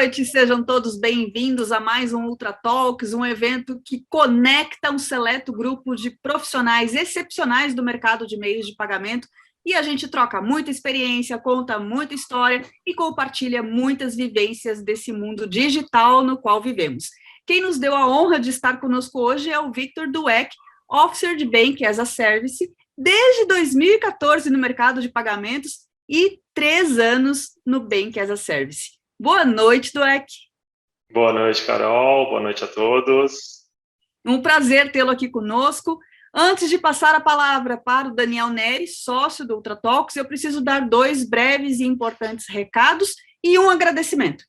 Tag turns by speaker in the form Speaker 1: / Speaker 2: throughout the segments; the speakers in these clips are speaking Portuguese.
Speaker 1: noite, sejam todos bem-vindos a mais um Ultra Talks, um evento que conecta um seleto grupo de profissionais excepcionais do mercado de meios de pagamento e a gente troca muita experiência, conta muita história e compartilha muitas vivências desse mundo digital no qual vivemos. Quem nos deu a honra de estar conosco hoje é o Victor Dweck, Officer de Bank as a Service, desde 2014 no mercado de pagamentos e 3 anos no Bank as a Service. Boa noite, Dweck.
Speaker 2: Boa noite, Carol. Boa noite a todos.
Speaker 1: Um prazer tê-lo aqui conosco. Antes de passar a palavra para o Daniel Neri, sócio do Ultra Talks, eu preciso dar 2 breves e importantes recados e um agradecimento.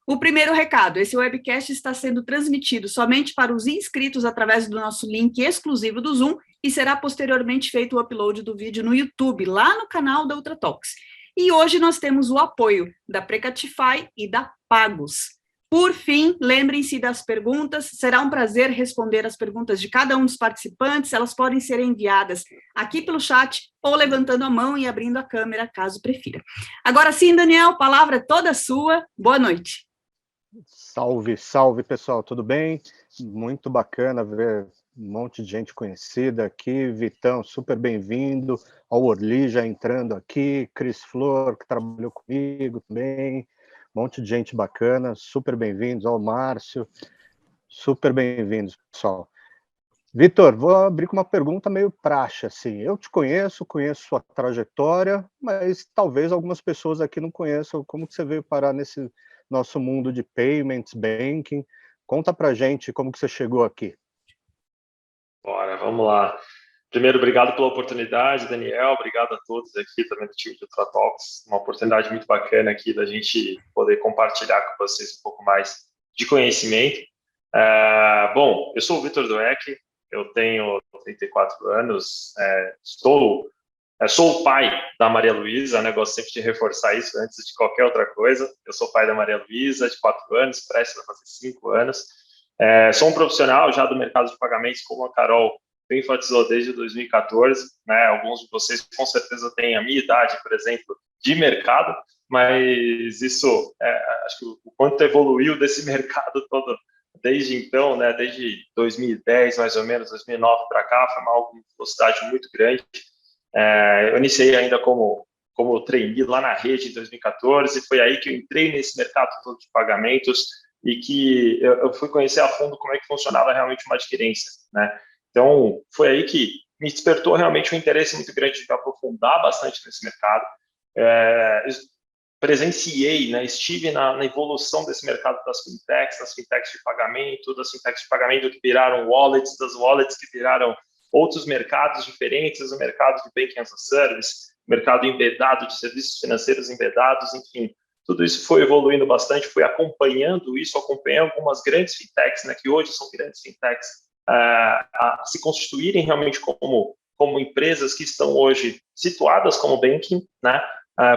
Speaker 1: O primeiro recado, esse webcast está sendo transmitido somente para os inscritos através do nosso link exclusivo do Zoom e será posteriormente feito o upload do vídeo no YouTube, lá no canal da Ultra Talks. E hoje nós temos o apoio da Precatify e da Pagos. Por fim, lembrem-se das perguntas, será um prazer responder as perguntas de cada um dos participantes, elas podem ser enviadas aqui pelo chat ou levantando a mão e abrindo a câmera, caso prefira. Agora sim, Daniel, a palavra é toda sua, boa noite.
Speaker 3: Salve, salve, pessoal, tudo bem? Muito bacana ver um monte de gente conhecida aqui. Vitão, super bem-vindo. Ao Orli já entrando aqui, Cris Flor, que trabalhou comigo também. Um monte de gente bacana, super bem-vindos. Ao Márcio, super bem-vindos, pessoal. Vitor, vou abrir com uma pergunta meio praxe, assim. Eu te conheço sua trajetória, mas talvez algumas pessoas aqui não conheçam. Como que você veio parar nesse nosso mundo de payments, banking? Conta pra gente como que você chegou aqui.
Speaker 2: Bora, vamos lá. Primeiro, obrigado pela oportunidade, Daniel. Obrigado a todos aqui também do time do Ultra Talks. Uma oportunidade muito bacana aqui da gente poder compartilhar com vocês um pouco mais de conhecimento. Bom, eu sou o Victor Dweck, eu tenho 34 anos, sou o pai da Maria Luísa, né? Gosto sempre de reforçar isso antes de qualquer outra coisa. Eu sou pai da Maria Luísa, de 4 anos, prestes a fazer 5 anos. Sou um profissional já do mercado de pagamentos, como a Carol bem enfatizou, desde 2014. Né? Alguns de vocês com certeza têm a minha idade, por exemplo, de mercado, mas isso, acho que o quanto evoluiu desse mercado todo desde então, né? Desde 2010, mais ou menos, 2009 para cá, foi uma velocidade muito grande. Eu iniciei ainda como trainee lá na rede em 2014, foi aí que eu entrei nesse mercado todo de pagamentos e que eu fui conhecer a fundo como é que funcionava realmente uma adquirência, né? Então, foi aí que me despertou realmente um interesse muito grande de aprofundar bastante nesse mercado. Presenciei, né, estive na evolução desse mercado das fintechs de pagamento, das fintechs de pagamento que viraram wallets, das wallets que viraram outros mercados diferentes, o mercado de Banking as a Service, mercado embedado de serviços financeiros embedados, enfim, tudo isso foi evoluindo bastante, fui acompanhando algumas grandes fintechs, né, que hoje são grandes fintechs, a se constituírem realmente como empresas que estão hoje situadas como banking, né,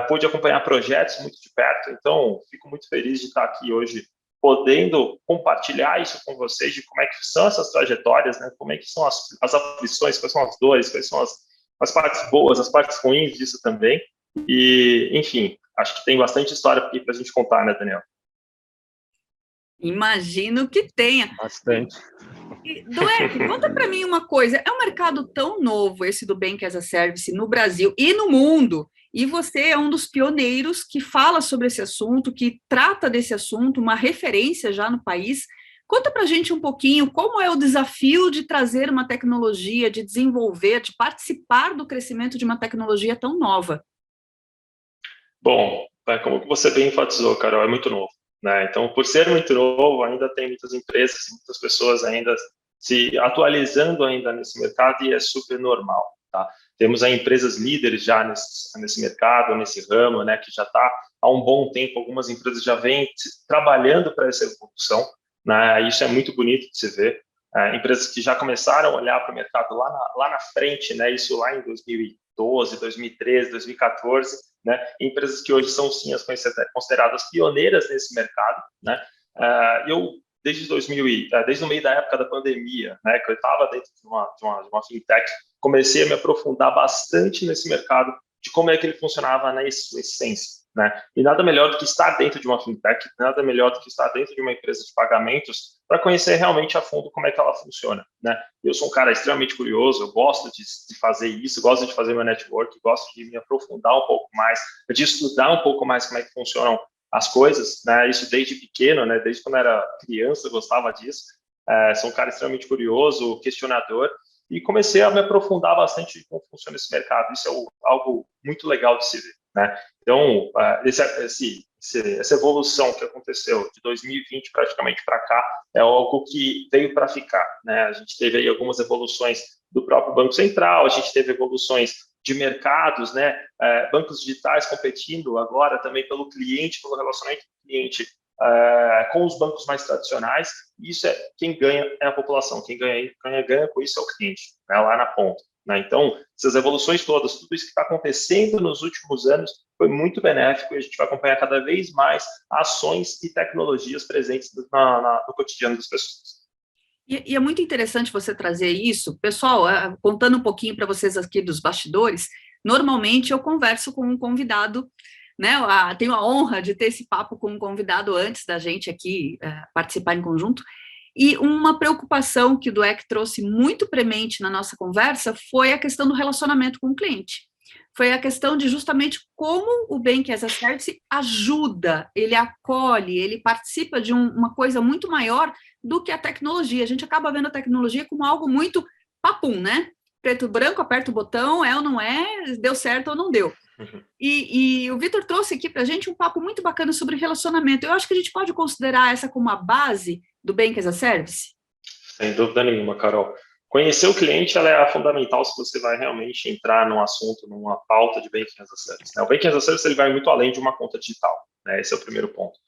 Speaker 2: pude acompanhar projetos muito de perto, então fico muito feliz de estar aqui hoje podendo compartilhar isso com vocês, de como é que são essas trajetórias, né? Como é que são as aflições, quais são as dores, quais são as partes boas, as partes ruins disso também. E, enfim, acho que tem bastante história aqui para a gente contar, né, Daniel?
Speaker 1: Imagino que tenha.
Speaker 3: Bastante.
Speaker 1: Dweck, conta para mim uma coisa, é um mercado tão novo esse do Bank as a Service no Brasil e no mundo, e você é um dos pioneiros que fala sobre esse assunto, que trata desse assunto, uma referência já no país. Conta para a gente um pouquinho como é o desafio de trazer uma tecnologia, de desenvolver, de participar do crescimento de uma tecnologia tão nova.
Speaker 2: Bom, como você bem enfatizou, Carol, é muito novo, né? Então, por ser muito novo, ainda tem muitas empresas, muitas pessoas ainda se atualizando ainda nesse mercado e é super normal, tá? Temos aí empresas líderes já nesse mercado, nesse ramo, né, que já está há um bom tempo, algumas empresas já vêm trabalhando para essa evolução, né? Isso é muito bonito de se ver. Empresas que já começaram a olhar para o mercado lá na frente, né? Isso lá em 2012, 2013, 2014, né? Empresas que hoje são sim as consideradas pioneiras nesse mercado, né? Desde o meio da época da pandemia, né, que eu estava dentro de uma fintech, comecei a me aprofundar bastante nesse mercado, de como é que ele funcionava na sua essência, né? E nada melhor do que estar dentro de uma fintech, nada melhor do que estar dentro de uma empresa de pagamentos para conhecer realmente a fundo como é que ela funciona, né? Eu sou um cara extremamente curioso, eu gosto de fazer isso, gosto de fazer meu network, gosto de me aprofundar um pouco mais, de estudar um pouco mais como é que funcionam as coisas, né? Isso desde pequeno, né? Desde quando eu era criança eu gostava disso. Sou um cara extremamente curioso, questionador, e comecei a me aprofundar bastante de como funciona esse mercado. Isso é algo muito legal de se ver, né? Então, essa evolução que aconteceu de 2020 praticamente para cá é algo que veio para ficar, né? A gente teve aí algumas evoluções do próprio Banco Central, a gente teve evoluções de mercados, né? Bancos digitais competindo agora também pelo cliente, pelo relacionamento do cliente com os bancos mais tradicionais. Isso quem ganha é a população, quem ganha com isso é o cliente, né, lá na ponta, né? Então, essas evoluções todas, tudo isso que está acontecendo nos últimos anos foi muito benéfico e a gente vai acompanhar cada vez mais ações e tecnologias presentes no cotidiano das pessoas.
Speaker 1: E é muito interessante você trazer isso. Pessoal, contando um pouquinho para vocês aqui dos bastidores, normalmente eu converso com um convidado, né? Tenho a honra de ter esse papo com um convidado antes da gente aqui participar em conjunto. E uma preocupação que o Dweck trouxe muito premente na nossa conversa foi a questão do relacionamento com o cliente. Foi a questão de justamente como o Banking as a Service ajuda, ele acolhe, ele participa de uma coisa muito maior do que a tecnologia. A gente acaba vendo a tecnologia como algo muito papum, né? Preto e branco, aperta o botão, é ou não é, deu certo ou não deu. E o Vitor trouxe aqui para a gente um papo muito bacana sobre relacionamento. Eu acho que a gente pode considerar essa como a base do Banking as a Service?
Speaker 2: Sem dúvida nenhuma, Carol. Conhecer o cliente ela é fundamental se você vai realmente entrar num assunto, numa pauta de Banking as a Service, né? O Banking as a Service ele vai muito além de uma conta digital, né? Esse é o primeiro ponto.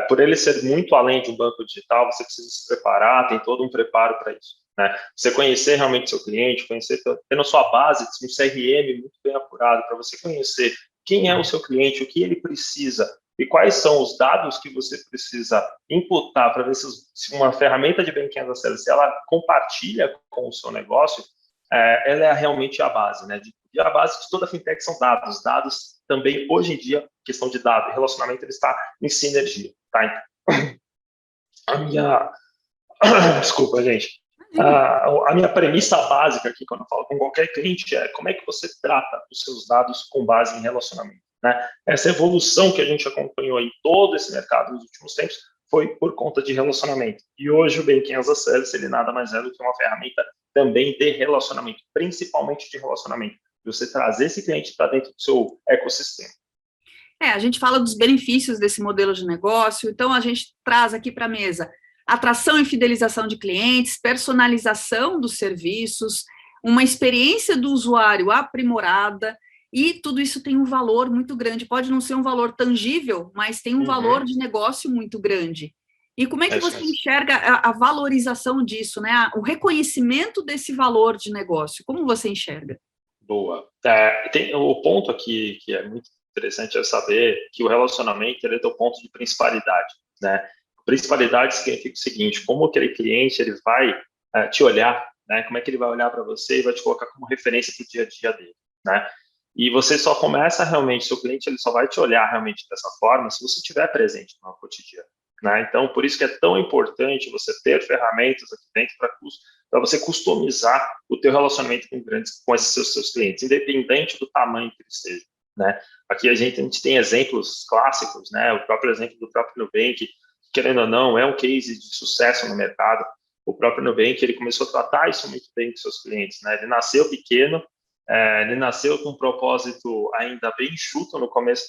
Speaker 2: Por ele ser muito além de um banco digital, você precisa se preparar, tem todo um preparo para isso, né? Você conhecer realmente seu cliente, tendo a sua base, um CRM muito bem apurado, para você conhecer quem é o seu cliente, o que ele precisa e quais são os dados que você precisa imputar para ver se uma ferramenta de Banking as a Service ela compartilha com o seu negócio, ela é realmente a base, né? E a base de toda fintech são dados. Dados também, hoje em dia, questão de dado e relacionamento, ele está em sinergia, tá? Desculpa, gente. A minha premissa básica aqui, quando eu falo com qualquer cliente, é como é que você trata os seus dados com base em relacionamento, né? Essa evolução que a gente acompanhou em todo esse mercado nos últimos tempos foi por conta de relacionamento. E hoje o Banking as a Service, ele nada mais é do que uma ferramenta também de relacionamento, principalmente de relacionamento. Você trazer esse cliente para dentro do seu ecossistema.
Speaker 1: A gente fala dos benefícios desse modelo de negócio, então a gente traz aqui para a mesa atração e fidelização de clientes, personalização dos serviços, uma experiência do usuário aprimorada, e tudo isso tem um valor muito grande. Pode não ser um valor tangível, mas tem um valor de negócio muito grande. E como é que você enxerga a valorização disso, né? O reconhecimento desse valor de negócio, como você enxerga?
Speaker 2: Boa. Tem o ponto aqui que é muito interessante é saber que o relacionamento ele é o ponto de principalidade, né? Principalidade significa o seguinte: como aquele cliente ele vai te olhar, né? Como é que ele vai olhar para você e vai te colocar como referência para o dia a dia dele, né? E você só começa realmente, seu cliente ele só vai te olhar realmente dessa forma se você estiver presente no cotidiano, né? Então, por isso que é tão importante você ter ferramentas aqui dentro para você customizar o teu relacionamento com esses seus clientes, independente do tamanho que eles sejam, né? Aqui a gente tem exemplos clássicos, né? O próprio exemplo do próprio Nubank, querendo ou não, é um case de sucesso no mercado. O próprio Nubank, ele começou a tratar isso muito bem com seus clientes, né? Ele nasceu pequeno, ele nasceu com um propósito ainda bem enxuto no começo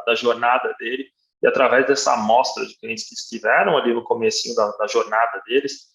Speaker 2: da jornada dele, e através dessa amostra de clientes que estiveram ali no comecinho da jornada deles,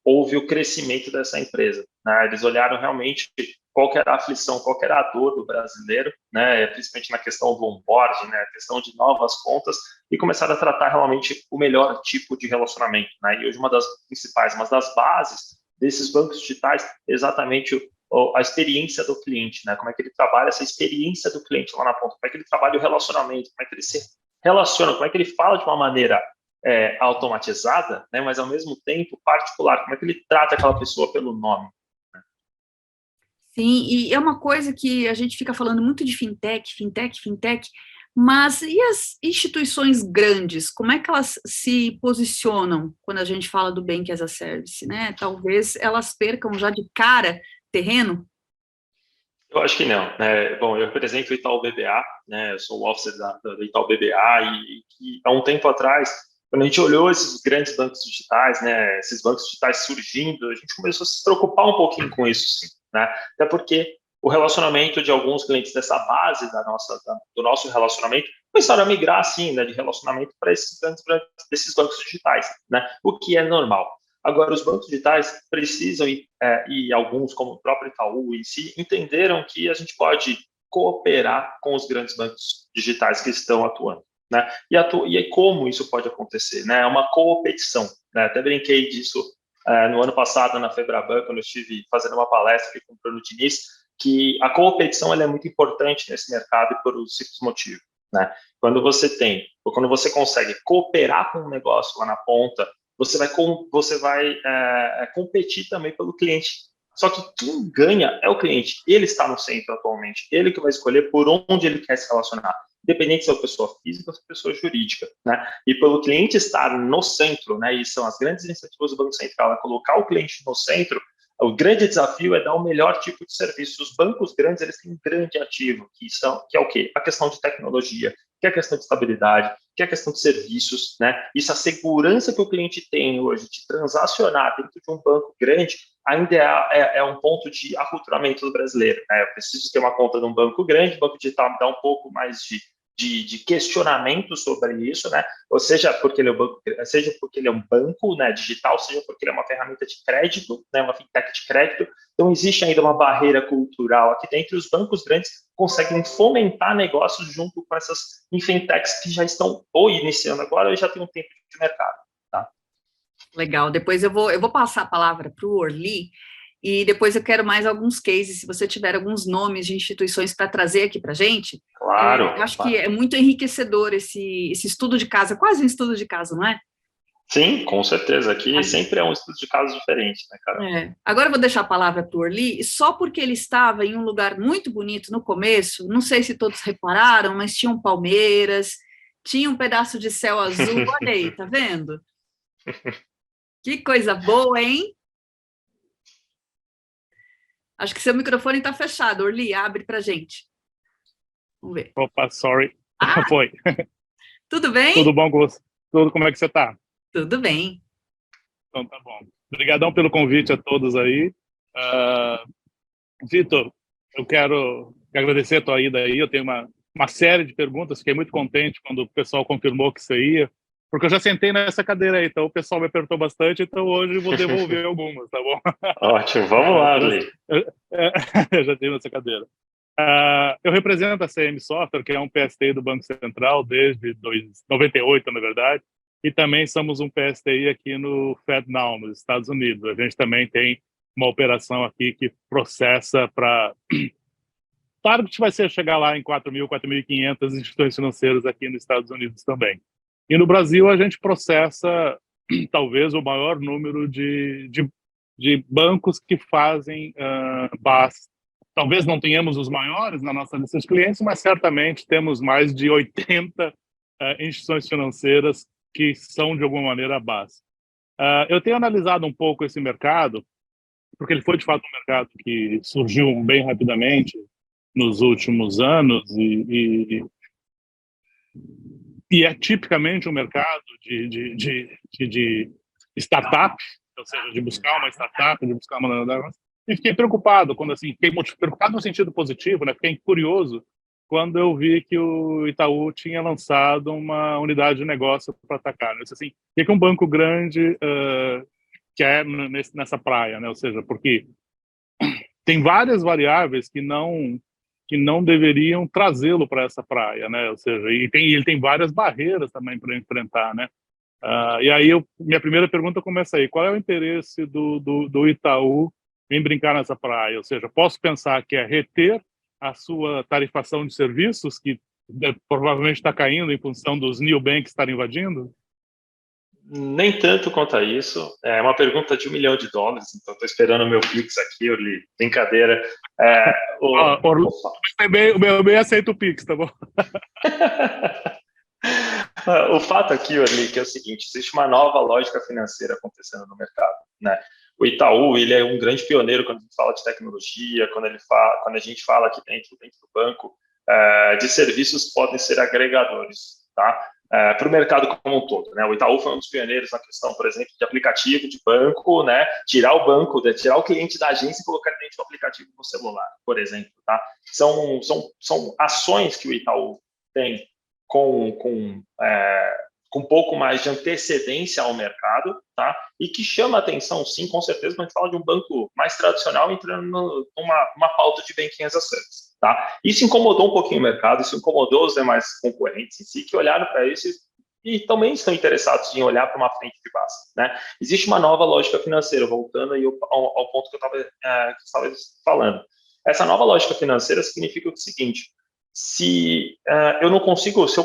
Speaker 2: houve o crescimento dessa empresa, né? Eles olharam realmente qual que era a aflição, qual que era a dor do brasileiro, né? Principalmente na questão do onboarding, né? A questão de novas contas, e começaram a tratar realmente o melhor tipo de relacionamento, né? E hoje uma das bases desses bancos digitais é exatamente a experiência do cliente, né? Como é que ele trabalha essa experiência do cliente lá na ponta, como é que ele trabalha o relacionamento, como é que ele se relaciona, como é que ele fala de uma maneira automatizada, né, mas ao mesmo tempo particular, como é que ele trata aquela pessoa pelo nome. Né?
Speaker 1: Sim, e é uma coisa que a gente fica falando muito de fintech, Mas e as instituições grandes, como é que elas se posicionam quando a gente fala do Bank as a Service, né? Talvez elas percam já de cara terreno?
Speaker 2: Eu acho que não, né? Bom, eu represento o Itaú BBA, né? Eu sou o officer do Itaú BBA e há um tempo atrás, quando a gente olhou esses grandes bancos digitais, né? Esses bancos digitais surgindo, a gente começou a se preocupar um pouquinho com isso, sim, né? Até porque o relacionamento de alguns clientes dessa base do nosso relacionamento começaram a migrar, assim, né? De relacionamento para esses bancos digitais, né? O que é normal. Agora, os bancos digitais precisam, e alguns, como o próprio Itaú em si, entenderam que a gente pode cooperar com os grandes bancos digitais que estão atuando, né? E aí como isso pode acontecer, né? É uma competição, né? Até brinquei disso no ano passado na Febraban, quando eu estive fazendo uma palestra aqui com o Bruno Diniz, que a competição ela é muito importante nesse mercado e por um simples motivo, né? Quando você consegue cooperar com um negócio lá na ponta, você vai competir também pelo cliente. Só que quem ganha é o cliente. Ele está no centro atualmente. Ele que vai escolher por onde ele quer se relacionar. Independente se é uma pessoa física ou se é uma pessoa jurídica, né? E pelo cliente estar no centro, né? E são as grandes iniciativas do Banco Central, colocar o cliente no centro. O grande desafio é dar o melhor tipo de serviço. Os bancos grandes, eles têm um grande ativo, que é o quê? A questão de tecnologia, que é a questão de estabilidade, que é a questão de serviços, né? Isso, a segurança que o cliente tem hoje de transacionar dentro de um banco grande, ainda é um ponto de aculturamento do brasileiro, né? Eu preciso ter uma conta num banco grande, o banco digital me dá um pouco mais de questionamento sobre isso, né? Ou seja, porque ele é um banco, seja porque ele é um banco, né, digital, seja porque ele é uma ferramenta de crédito, né, uma fintech de crédito. Então existe ainda uma barreira cultural aqui dentro. Os bancos grandes conseguem fomentar negócios junto com essas fintechs que já estão ou iniciando agora ou já tem um tempo de mercado. Tá?
Speaker 1: Legal. Depois eu vou passar a palavra para o Orly. E depois eu quero mais alguns cases, se você tiver alguns nomes de instituições para trazer aqui para a gente.
Speaker 2: Claro.
Speaker 1: Eu acho que é muito enriquecedor esse estudo de casa, quase um estudo de casa, não é?
Speaker 2: Sim, com certeza. Aqui sempre é um estudo de caso diferente, né, cara?
Speaker 1: Agora eu vou deixar a palavra para o Orly, só porque ele estava em um lugar muito bonito no começo, não sei se todos repararam, mas tinha um palmeiras, tinha um pedaço de céu azul, olha aí, tá vendo? Que coisa boa, hein? Acho que seu microfone está fechado. Orly, abre para gente. Vamos ver.
Speaker 4: Opa, sorry. Foi.
Speaker 1: Tudo bem?
Speaker 4: Tudo bom com você? Tudo, como é que você está?
Speaker 1: Tudo bem.
Speaker 4: Então tá bom. Obrigadão pelo convite a todos aí. Vitor, eu quero agradecer a tua ida aí. Eu tenho uma série de perguntas. Fiquei muito contente quando o pessoal confirmou que você ia, porque eu já sentei nessa cadeira aí, então o pessoal me apertou bastante, então hoje eu vou devolver algumas, tá bom?
Speaker 2: Ótimo, vamos lá, Lee.
Speaker 4: Eu já tenho nessa cadeira. Eu represento a CM Software, que é um PSTI do Banco Central desde 98, na verdade, e também somos um PSTI aqui no FedNow, nos Estados Unidos. A gente também tem uma operação aqui que processa para... Claro que vai chegar lá em 4.000, 4.500 instituições financeiras aqui nos Estados Unidos também. E no Brasil a gente processa talvez o maior número de bancos que fazem BaaS. Talvez não tenhamos os maiores na nossa lista de clientes, mas certamente temos mais de 80 instituições financeiras que são, de alguma maneira, BaaS. Eu tenho analisado um pouco esse mercado, porque ele foi, de fato, um mercado que surgiu bem rapidamente nos últimos anos e é tipicamente um mercado de startup, ou seja, de buscar uma startup, de buscar uma... E fiquei preocupado, fiquei preocupado no sentido positivo, né? Fiquei curioso quando eu vi que o Itaú tinha lançado uma unidade de negócio para atacar. Eu disse assim, o que um banco grande quer nessa praia, né? Ou seja, porque tem várias variáveis que não deveriam trazê-lo para essa praia, né? Ou seja, ele tem várias barreiras também para enfrentar, né? E aí minha primeira pergunta começa aí: qual é o interesse do Itaú em brincar nessa praia? Ou seja, posso pensar que é reter a sua tarifação de serviços, que provavelmente está caindo em função dos neobanks estarem invadindo?
Speaker 2: Nem tanto quanto a isso. É uma pergunta de $1 milhão, então estou esperando o meu Pix aqui, Orly. Brincadeira.
Speaker 4: O meu bem aceita o Pix, tá bom?
Speaker 2: O fato aqui, Orly, que é o seguinte, existe uma nova lógica financeira acontecendo no mercado, né? O Itaú, ele é um grande pioneiro quando a gente fala de tecnologia, quando a gente fala aqui dentro do banco, de serviços que podem ser agregadores, tá? Para o mercado como um todo, né? O Itaú foi um dos pioneiros na questão, por exemplo, de aplicativo de banco, né? Tirar o cliente da agência e colocar dentro do aplicativo no celular, por exemplo, tá? São ações que o Itaú tem com um pouco mais de antecedência ao mercado, tá? E que chama atenção, sim, com certeza, quando a gente fala de um banco mais tradicional entrando numa pauta de banking as a service, tá? Isso incomodou um pouquinho o mercado, isso incomodou os demais concorrentes em si, que olharam para isso e também estão interessados em olhar para uma frente de base, né? Existe uma nova lógica financeira, voltando aí ao ponto que eu estava falando. Essa nova lógica financeira significa o seguinte: se eu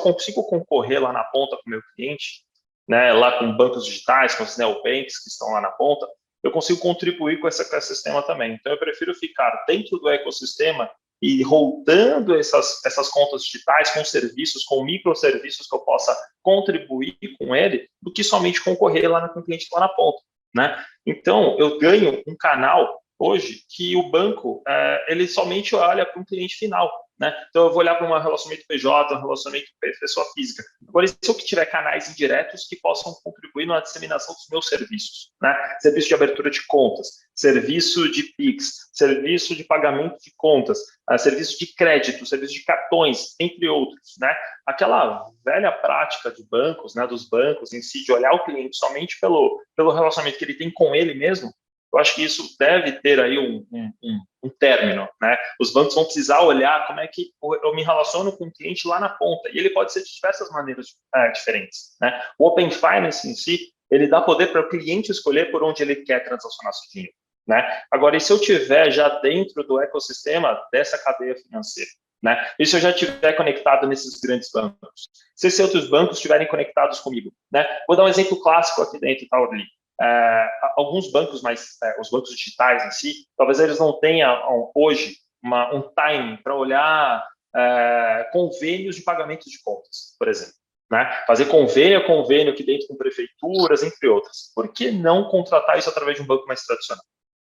Speaker 2: consigo concorrer lá na ponta com o meu cliente, né, lá com bancos digitais, com os neobanks que estão lá na ponta, eu consigo contribuir com esse ecossistema também. Então, eu prefiro ficar dentro do ecossistema e rodando essas contas digitais com serviços, com microserviços que eu possa contribuir com ele, do que somente concorrer lá com o cliente lá na ponta, né? Então, eu ganho um canal hoje que o banco ele somente olha para um cliente final, né? Então, eu vou olhar para um relacionamento PJ, um relacionamento pessoa física. Agora, se eu tiver canais indiretos que possam contribuir na disseminação dos meus serviços, né? Serviço de abertura de contas, serviço de Pix, serviço de pagamento de contas, serviço de crédito, serviço de cartões, entre outros, né? Aquela velha prática de bancos, né, dos bancos em si, de olhar o cliente somente pelo relacionamento que ele tem com ele mesmo, eu acho que isso deve ter aí um término, né? Os bancos vão precisar olhar como é que eu me relaciono com o cliente lá na ponta, e ele pode ser de diversas maneiras diferentes, né? O Open Finance em si, ele dá poder para o cliente escolher por onde ele quer transacionar seu dinheiro, né? Agora, e se eu tiver já dentro do ecossistema dessa cadeia financeira, né? E se eu já estiver conectado nesses grandes bancos? Se esses outros bancos estiverem conectados comigo, né? Vou dar um exemplo clássico aqui dentro, tá, Orly? Alguns bancos, os bancos digitais em si, talvez eles não tenham hoje um timing para olhar convênios de pagamento de contas, por exemplo, né? Fazer convênio aqui dentro com prefeituras, entre outras. Por que não contratar isso através de um banco mais tradicional,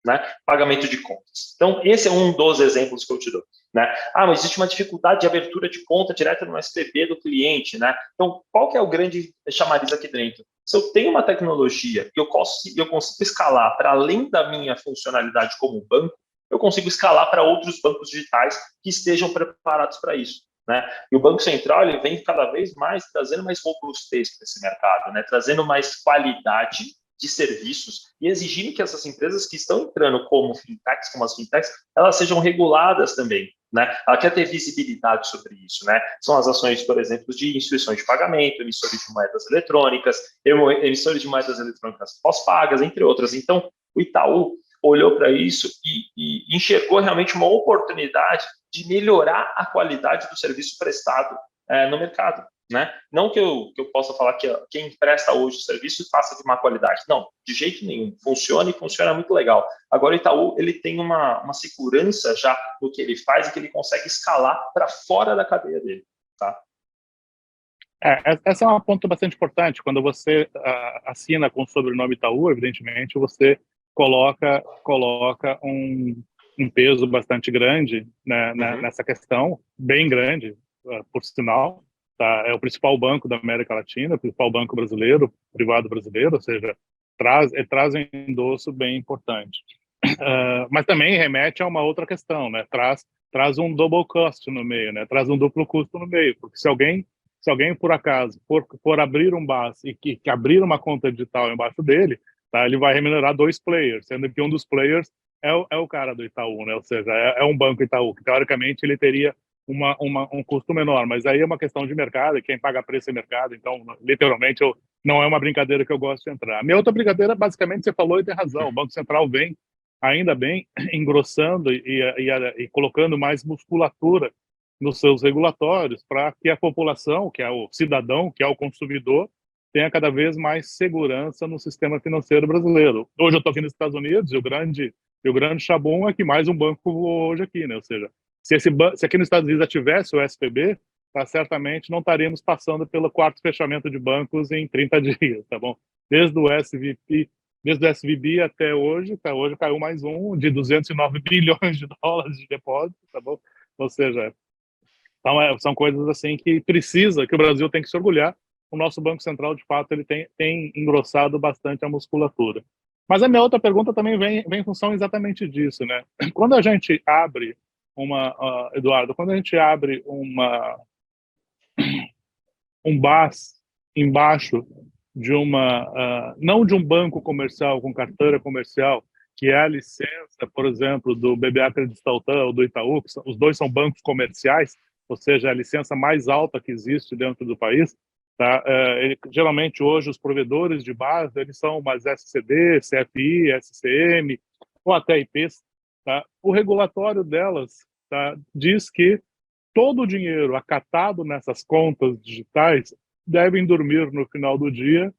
Speaker 2: né? Pagamento de contas. Então, esse é um dos exemplos que eu te dou, né? Mas existe uma dificuldade de abertura de conta direta no SPB do cliente, né? Então, qual que é o grande chamariz aqui dentro? Se eu tenho uma tecnologia e eu consigo escalar para além da minha funcionalidade como banco, eu consigo escalar para outros bancos digitais que estejam preparados para isso, né? E o Banco Central, ele vem cada vez mais trazendo mais robustez para esse mercado, né? Trazendo mais qualidade de serviços e exigindo que essas empresas que estão entrando como fintechs, como as fintechs, elas sejam reguladas também, né? Ela quer ter visibilidade sobre isso, né? São as ações, por exemplo, de instituições de pagamento, emissores de moedas eletrônicas, emissores de moedas eletrônicas pós-pagas, entre outras. Então, o Itaú olhou para isso e enxergou realmente uma oportunidade de melhorar a qualidade do serviço prestado no mercado, né? Não que eu possa falar que quem presta hoje o serviço faça de má qualidade. Não, de jeito nenhum. Funciona e funciona muito legal. Agora, o Itaú, ele tem uma segurança já no que ele faz e que ele consegue escalar para fora da cadeia dele, tá?
Speaker 4: Essa é um ponto bastante importante. Quando você assina com o sobrenome Itaú, evidentemente, você coloca um peso bastante grande, né, nessa questão, bem grande, por sinal. Tá? É o principal banco da América Latina, o principal banco brasileiro, privado brasileiro, ou seja, traz um endosso bem importante. Mas também remete a uma outra questão, né? Traz um double cost no meio, né? Traz um duplo custo no meio, porque se alguém por acaso for abrir um BaaS e que abrir uma conta digital embaixo dele, tá? Ele vai remunerar 2 players, sendo que um dos players é o cara do Itaú, né? Ou seja, é um banco Itaú, que teoricamente ele teria um custo menor, mas aí é uma questão de mercado, e quem paga preço é mercado, então, literalmente, não é uma brincadeira que eu gosto de entrar. A minha outra brincadeira, basicamente, você falou e tem razão, o Banco Central vem, ainda bem, engrossando e colocando mais musculatura nos seus regulatórios para que a população, que é o cidadão, que é o consumidor, tenha cada vez mais segurança no sistema financeiro brasileiro. Hoje eu estou aqui nos Estados Unidos e o grande chabum é que mais um banco voou hoje aqui, né? Ou seja, se aqui nos Estados Unidos já tivesse o SPB, tá, certamente não estaríamos passando pelo quarto fechamento de bancos em 30 dias, tá bom? Desde o SVB até hoje caiu mais um de 209 bilhões de dólares de depósito, tá bom? Ou seja, então, são coisas assim que o Brasil tem que se orgulhar. O nosso Banco Central, de fato, ele tem engrossado bastante a musculatura. Mas a minha outra pergunta também vem em função exatamente disso, né? Quando a gente abre Eduardo, quando a gente abre um BAS embaixo de não de um banco comercial com carteira comercial, que é a licença, por exemplo, do BBA Creditanstalt ou do Itaú, os dois são bancos comerciais, ou seja, a licença mais alta que existe dentro do país, tá? Geralmente, hoje, os provedores de base, eles são umas SCD, CFI, SCM, ou até IPs. Tá? O regulatório delas, tá, diz que todo o dinheiro acatado nessas contas digitais devem dormir no final do dia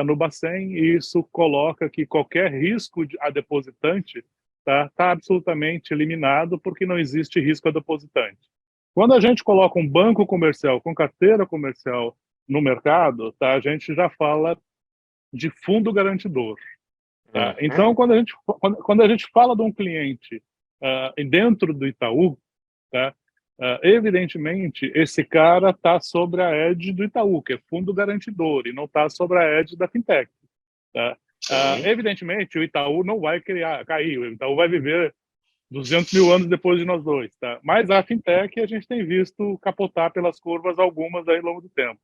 Speaker 4: no Bacen, e isso coloca que qualquer risco a depositante tá absolutamente eliminado, porque não existe risco a depositante. Quando a gente coloca um banco comercial com carteira comercial no mercado, tá, a gente já fala de fundo garantidor. Tá? Então, quando a gente fala de um cliente dentro do Itaú, tá, evidentemente, esse cara está sobre a égide do Itaú, que é fundo garantidor, e não está sobre a égide da fintech. Tá? Evidentemente, o Itaú não vai cair, o Itaú vai viver 200 mil anos depois de nós dois. Tá? Mas a fintech a gente tem visto capotar pelas curvas algumas aí ao longo do tempo.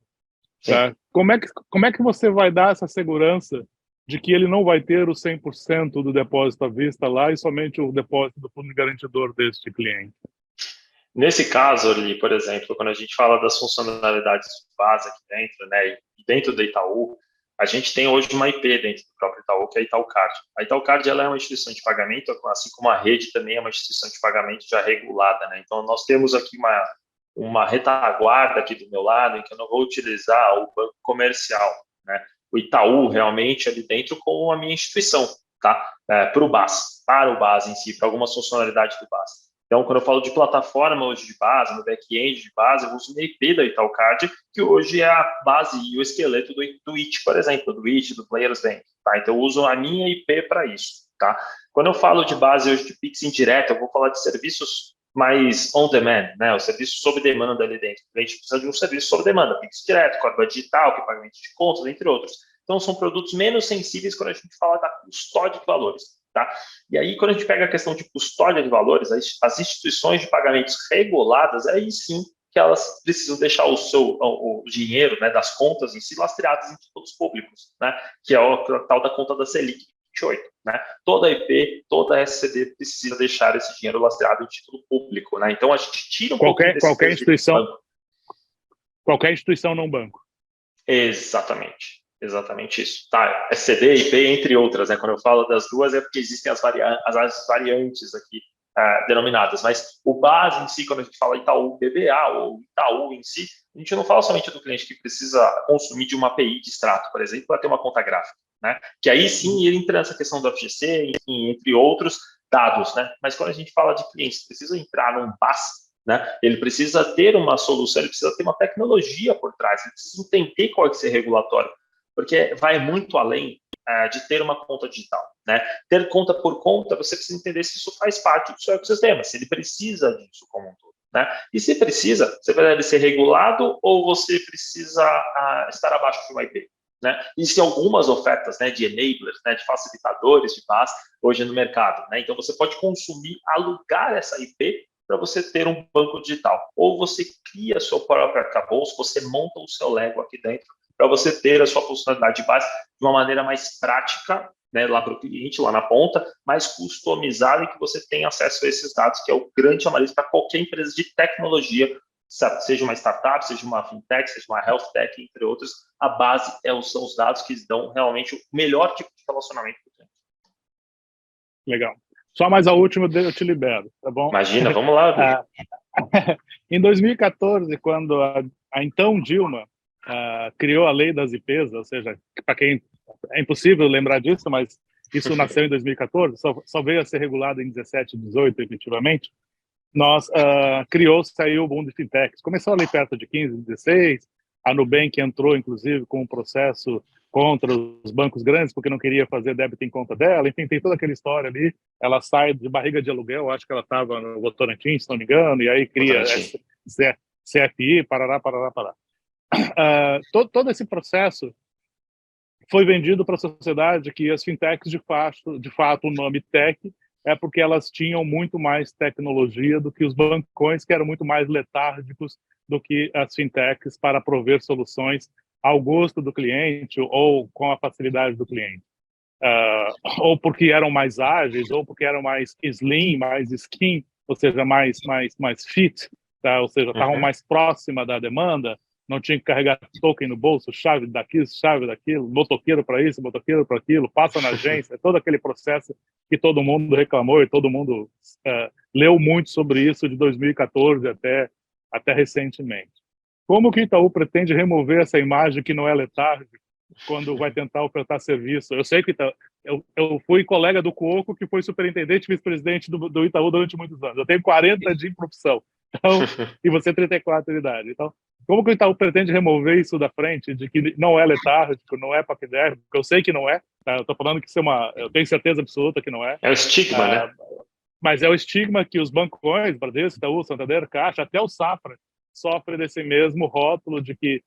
Speaker 4: Tá? Como é que você vai dar essa segurança de que ele não vai ter o 100% do depósito à vista lá e somente o depósito do fundo garantidor deste cliente?
Speaker 2: Nesse caso ali, por exemplo, quando a gente fala das funcionalidades base aqui dentro, né, e dentro do Itaú, a gente tem hoje uma IP dentro do próprio Itaú, que é a Itaúcard. A Itaúcard, ela é uma instituição de pagamento, assim como a rede também é uma instituição de pagamento já regulada, né? Então, nós temos aqui uma retaguarda aqui do meu lado, em que eu não vou utilizar o banco comercial, né? O Itaú, realmente, ali dentro, como a minha instituição, tá? Para o BAS em si, para algumas funcionalidades do BAS. Então, quando eu falo de plataforma hoje de base, no back-end de base, eu uso uma IP da Itaúcard, que hoje é a base e o esqueleto do IT, por exemplo, do IT, do Players Bank. Tá? Então, eu uso a minha IP para isso. Tá? Quando eu falo de base hoje de Pix indireto, eu vou falar de serviços mais on-demand, né? O serviço sob demanda ali dentro. A gente precisa de um serviço sob demanda, Pix direto, código digital, que pagamento de contas, entre outros. Então, são produtos menos sensíveis quando a gente fala da custódia de valores. Tá? E aí, quando a gente pega a questão de custódia de valores, as instituições de pagamentos reguladas, aí sim que elas precisam deixar o dinheiro, né, das contas em si lastreadas em títulos públicos, né, que é a tal da conta da Selic 28. Né? Toda IP, toda SCD precisa deixar esse dinheiro lastreado em título público. Né? Então, a gente tira um pouco desse
Speaker 4: qualquer instituição, banco. Qualquer instituição não banco.
Speaker 2: Exatamente isso. Tá, SCD, IP, entre outras, né? Quando eu falo das duas é porque existem as variantes aqui denominadas, mas o base em si, quando a gente fala Itaú BBA ou Itaú em si, a gente não fala somente do cliente que precisa consumir de uma API de extrato, por exemplo, para ter uma conta gráfica, né? Que aí sim ele entra nessa questão do FGC, enfim, entre outros dados, né? Mas quando a gente fala de clientes que precisam entrar num BAS, né? Ele precisa ter uma solução, ele precisa ter uma tecnologia por trás, ele precisa entender qual é esse regulatório, porque vai muito além de ter uma conta digital. Né? Ter conta por conta, você precisa entender se isso faz parte do seu ecossistema, se ele precisa disso como um todo. Né? E se precisa, você deve ser regulado ou você precisa estar abaixo de uma IP. Né? Existem algumas ofertas, né, de enablers, né, de facilitadores de BAS hoje no mercado. Né? Então, você pode consumir, alugar essa IP para você ter um banco digital. Ou você cria a sua própria arcabouço, você monta o seu Lego aqui dentro, para você ter a sua funcionalidade de base de uma maneira mais prática, né, lá para o cliente, lá na ponta, mais customizada e que você tenha acesso a esses dados, que é o grande chamariz para qualquer empresa de tecnologia, seja uma startup, seja uma fintech, seja uma health tech, entre outros. A base são os dados que dão realmente o melhor tipo de relacionamento para o cliente.
Speaker 4: Legal. Só mais a última, eu te libero, tá bom?
Speaker 2: Imagina, vamos lá.
Speaker 4: Em 2014, quando a então Dilma criou a lei das IPs, ou seja, para quem é impossível lembrar disso, mas isso nasceu em 2014, só veio a ser regulado em 17, 18, efetivamente. Criou-se aí o boom de fintechs. Começou ali perto de 15, 16, a Nubank entrou, inclusive, com um processo contra os bancos grandes, porque não queria fazer débito em conta dela, enfim, tem toda aquela história ali. Ela sai de barriga de aluguel, acho que ela estava no Votorantim, se não me engano, e aí cria CFI, parará. Todo esse processo foi vendido para a sociedade que as fintechs, de fato, o nome tech é porque elas tinham muito mais tecnologia do que os bancões, que eram muito mais letárgicos do que as fintechs para prover soluções ao gosto do cliente ou com a facilidade do cliente. Ou porque eram mais ágeis, ou porque eram mais slim, mais skin, ou seja, mais fit, tá? Ou seja, estavam mais próxima da demanda, não tinha que carregar token no bolso, chave daqui, chave daquilo, motoqueiro para isso, motoqueiro para aquilo, passa na agência, todo aquele processo que todo mundo reclamou e todo mundo leu muito sobre isso de 2014 até recentemente. Como que o Itaú pretende remover essa imagem que não é letárgica quando vai tentar ofertar serviço? Eu sei que eu fui colega do Cuoco, que foi superintendente e vice-presidente do Itaú durante muitos anos. Eu tenho 40 de profissão, então, e você 34 de idade. Então, como que o Itaú pretende remover isso da frente, de que não é letárgico, não é paquidérmico? Eu sei que não é, tá? Eu estou falando que isso eu tenho certeza absoluta que não é.
Speaker 2: É o estigma, né?
Speaker 4: Mas é o estigma que os bancões, Bradesco, Itaú, Santander, Caixa, até o Safra, sofrem desse mesmo rótulo de que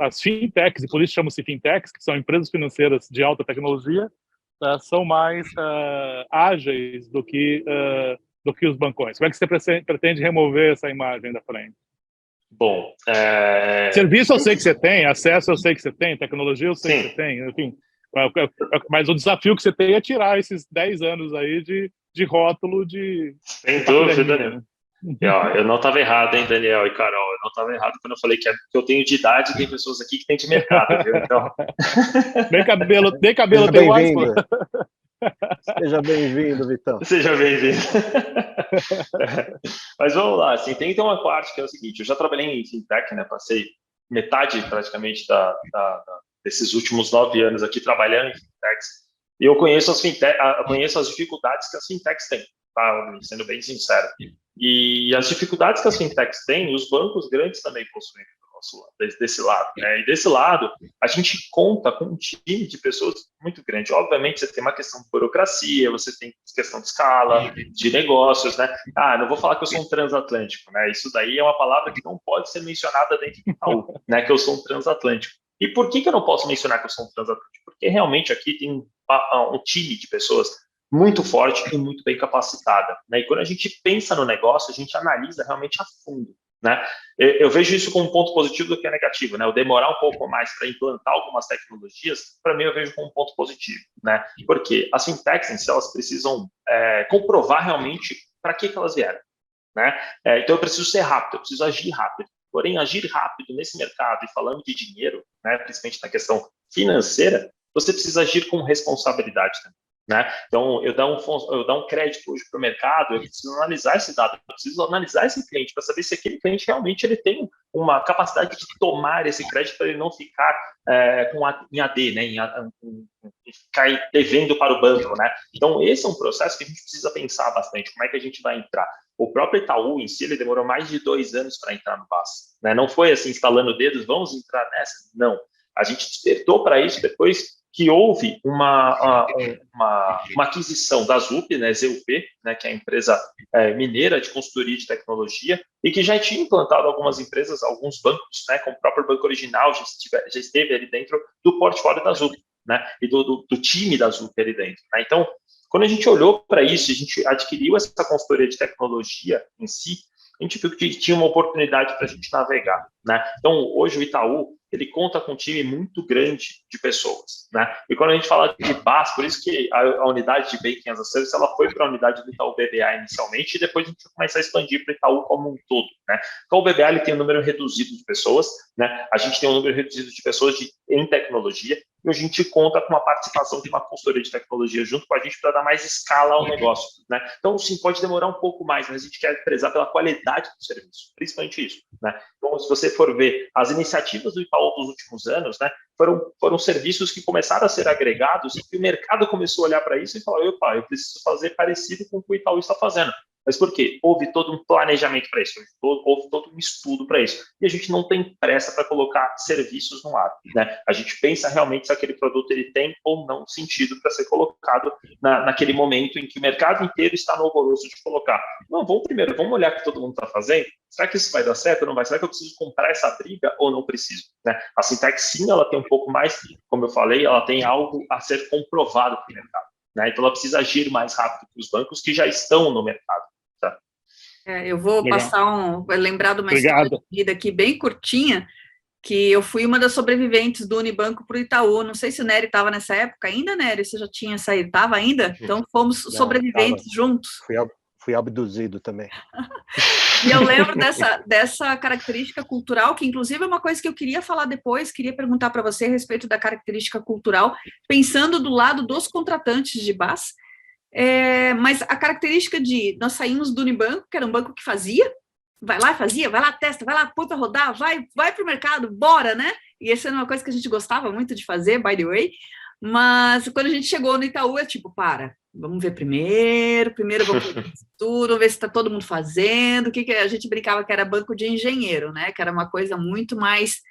Speaker 4: as fintechs, e por isso chamam-se fintechs, que são empresas financeiras de alta tecnologia, são mais ágeis do que os bancões. Como é que você pretende remover essa imagem da frente?
Speaker 2: Bom,
Speaker 4: serviço eu sei que você tem, acesso eu sei que você tem, tecnologia eu sei que você tem, enfim. Mas o desafio que você tem é tirar esses 10 anos aí de rótulo de...
Speaker 2: Sem dúvida, né? Eu não estava errado, hein, Daniel e Carol? Eu não estava errado quando eu falei que eu tenho de idade e tem pessoas aqui que têm de mercado, viu? Então...
Speaker 4: nem cabelo tem mais.
Speaker 3: Seja bem-vindo, Vitão.
Speaker 2: Seja bem-vindo. Mas vamos lá, assim, tem uma parte que é o seguinte, eu já trabalhei em fintech, né? Passei metade praticamente desses últimos 9 anos aqui trabalhando em fintechs, e eu conheço as dificuldades que as fintechs têm, tá? Sendo bem sincero. E as dificuldades que as fintechs têm, os bancos grandes também possuem desse lado, né? E desse lado, a gente conta com um time de pessoas muito grande. Obviamente, você tem uma questão de burocracia, você tem questão de escala, de negócios, né? Não vou falar que eu sou um transatlântico, né? Isso daí é uma palavra que não pode ser mencionada dentro do Itaú, né? Que eu sou um transatlântico. E por que eu não posso mencionar que eu sou um transatlântico? Porque realmente aqui tem um time de pessoas muito forte e muito bem capacitada, né? E quando a gente pensa no negócio, a gente analisa realmente a fundo, né? Eu vejo isso como um ponto positivo do que é negativo, né? Eu demorar um pouco mais para implantar algumas tecnologias, para mim eu vejo como um ponto positivo, né? Porque as fintechs em si, elas precisam comprovar realmente para que elas vieram, né? Então eu preciso ser rápido, eu preciso agir rápido. Porém, agir rápido nesse mercado e falando de dinheiro, né, principalmente na questão financeira, você precisa agir com responsabilidade também, né? Então, eu dar um crédito hoje para o mercado, eu preciso analisar esse dado, eu preciso analisar esse cliente para saber se aquele cliente realmente ele tem uma capacidade de tomar esse crédito para ele não ficar em AD, né? Ficar devendo para o banco, né? Então, esse é um processo que a gente precisa pensar bastante, como é que a gente vai entrar. O próprio Itaú em si, ele demorou mais de 2 anos para entrar no BaaS, né? Não foi assim, instalando dedos, vamos entrar nessa? Não. A gente despertou para isso depois que houve uma aquisição da ZUP, né, ZUP, né, que é a empresa mineira de consultoria de tecnologia, e que já tinha implantado algumas empresas, alguns bancos, né, como o próprio Banco Original já esteve ali dentro do portfólio da ZUP, né, e do time da ZUP ali dentro, né? Então, quando a gente olhou para isso, a gente adquiriu essa consultoria de tecnologia em si, a gente viu que tinha uma oportunidade para a gente navegar, né? Então, hoje o Itaú, ele conta com um time muito grande de pessoas, né? E quando a gente fala de BaaS, por isso que a unidade de Banking as a Service, ela foi para a unidade do Itaú BBA inicialmente, e depois a gente vai começar a expandir para o Itaú como um todo, né? Então, o BBA, ele tem um número reduzido de pessoas, né? A gente tem um número reduzido de pessoas em tecnologia, e a gente conta com uma participação de uma consultoria de tecnologia junto com a gente para dar mais escala ao negócio, né? Então, sim, pode demorar um pouco mais, mas a gente quer prezar pela qualidade do serviço, principalmente isso, né? Então, se você for ver as iniciativas do Itaú dos últimos anos, né, foram serviços que começaram a ser agregados e o mercado começou a olhar para isso e falar, opa, eu preciso fazer parecido com o que o Itaú está fazendo. Mas por quê? Houve todo um planejamento para isso, houve todo um estudo para isso. E a gente não tem pressa para colocar serviços no ar, né? A gente pensa realmente se aquele produto ele tem ou não sentido para ser colocado naquele momento em que o mercado inteiro está no alvoroço de colocar. Não, vamos olhar o que todo mundo está fazendo. Será que isso vai dar certo ou não vai? Será que eu preciso comprar essa briga ou não preciso? Né? A Sintex, sim, ela tem um pouco mais, como eu falei, ela tem algo a ser comprovado para o mercado, né? Então ela precisa agir mais rápido que os bancos que já estão no mercado. Tá?
Speaker 1: Eu vou lembrar de uma história de vida aqui bem curtinha, que eu fui uma das sobreviventes do Unibanco para o Itaú. Não sei se o Nery estava nessa época ainda, Nery, você já tinha saído, estava ainda? Então fomos sobreviventes juntos.
Speaker 3: Fui abduzido também.
Speaker 1: E eu lembro dessa característica cultural, que inclusive é uma coisa que eu queria falar depois, queria perguntar para você a respeito da característica cultural, pensando do lado dos contratantes de BaaS, mas a característica nós saímos do Unibanco, que era um banco que fazia, vai lá, testa, vai lá, põe para rodar, vai para o mercado, bora, né? E essa era uma coisa que a gente gostava muito de fazer, by the way, mas quando a gente chegou no Itaú, vamos ver primeiro vamos ver tudo, vamos ver se está todo mundo fazendo, o que a gente brincava que era banco de engenheiro, né? Que era uma coisa muito mais,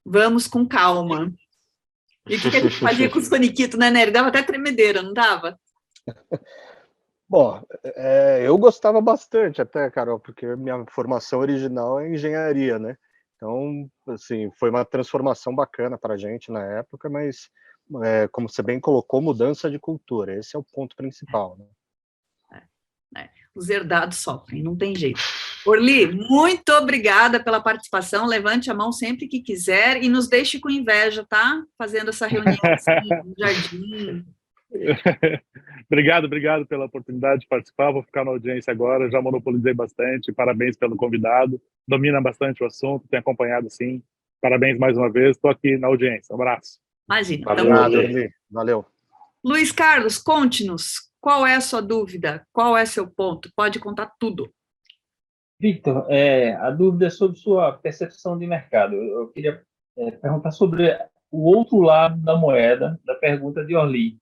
Speaker 1: vamos com calma. E o que a gente fazia com os faniquitos, né, Nery? Dava até tremedeira, não dava?
Speaker 3: Bom, eu gostava bastante até, Carol, porque minha formação original é engenharia, né? Então, assim, foi uma transformação bacana para a gente na época, mas, como você bem colocou, mudança de cultura, esse é o ponto principal, né?
Speaker 1: Os herdados sofrem, não tem jeito. Orly, muito obrigada pela participação, levante a mão sempre que quiser e nos deixe com inveja, tá? Fazendo essa reunião assim, no jardim.
Speaker 4: Obrigado pela oportunidade de participar, vou ficar na audiência agora, já monopolizei bastante, parabéns pelo convidado, domina bastante o assunto, tem acompanhado sim, parabéns mais uma vez, estou aqui na audiência, um abraço.
Speaker 1: Imagina.
Speaker 3: Valeu.
Speaker 1: Luiz Carlos, conte-nos, qual é a sua dúvida, qual é seu ponto, pode contar tudo.
Speaker 5: Victor, a dúvida é sobre sua percepção de mercado, eu queria perguntar sobre o outro lado da moeda, da pergunta de Orly.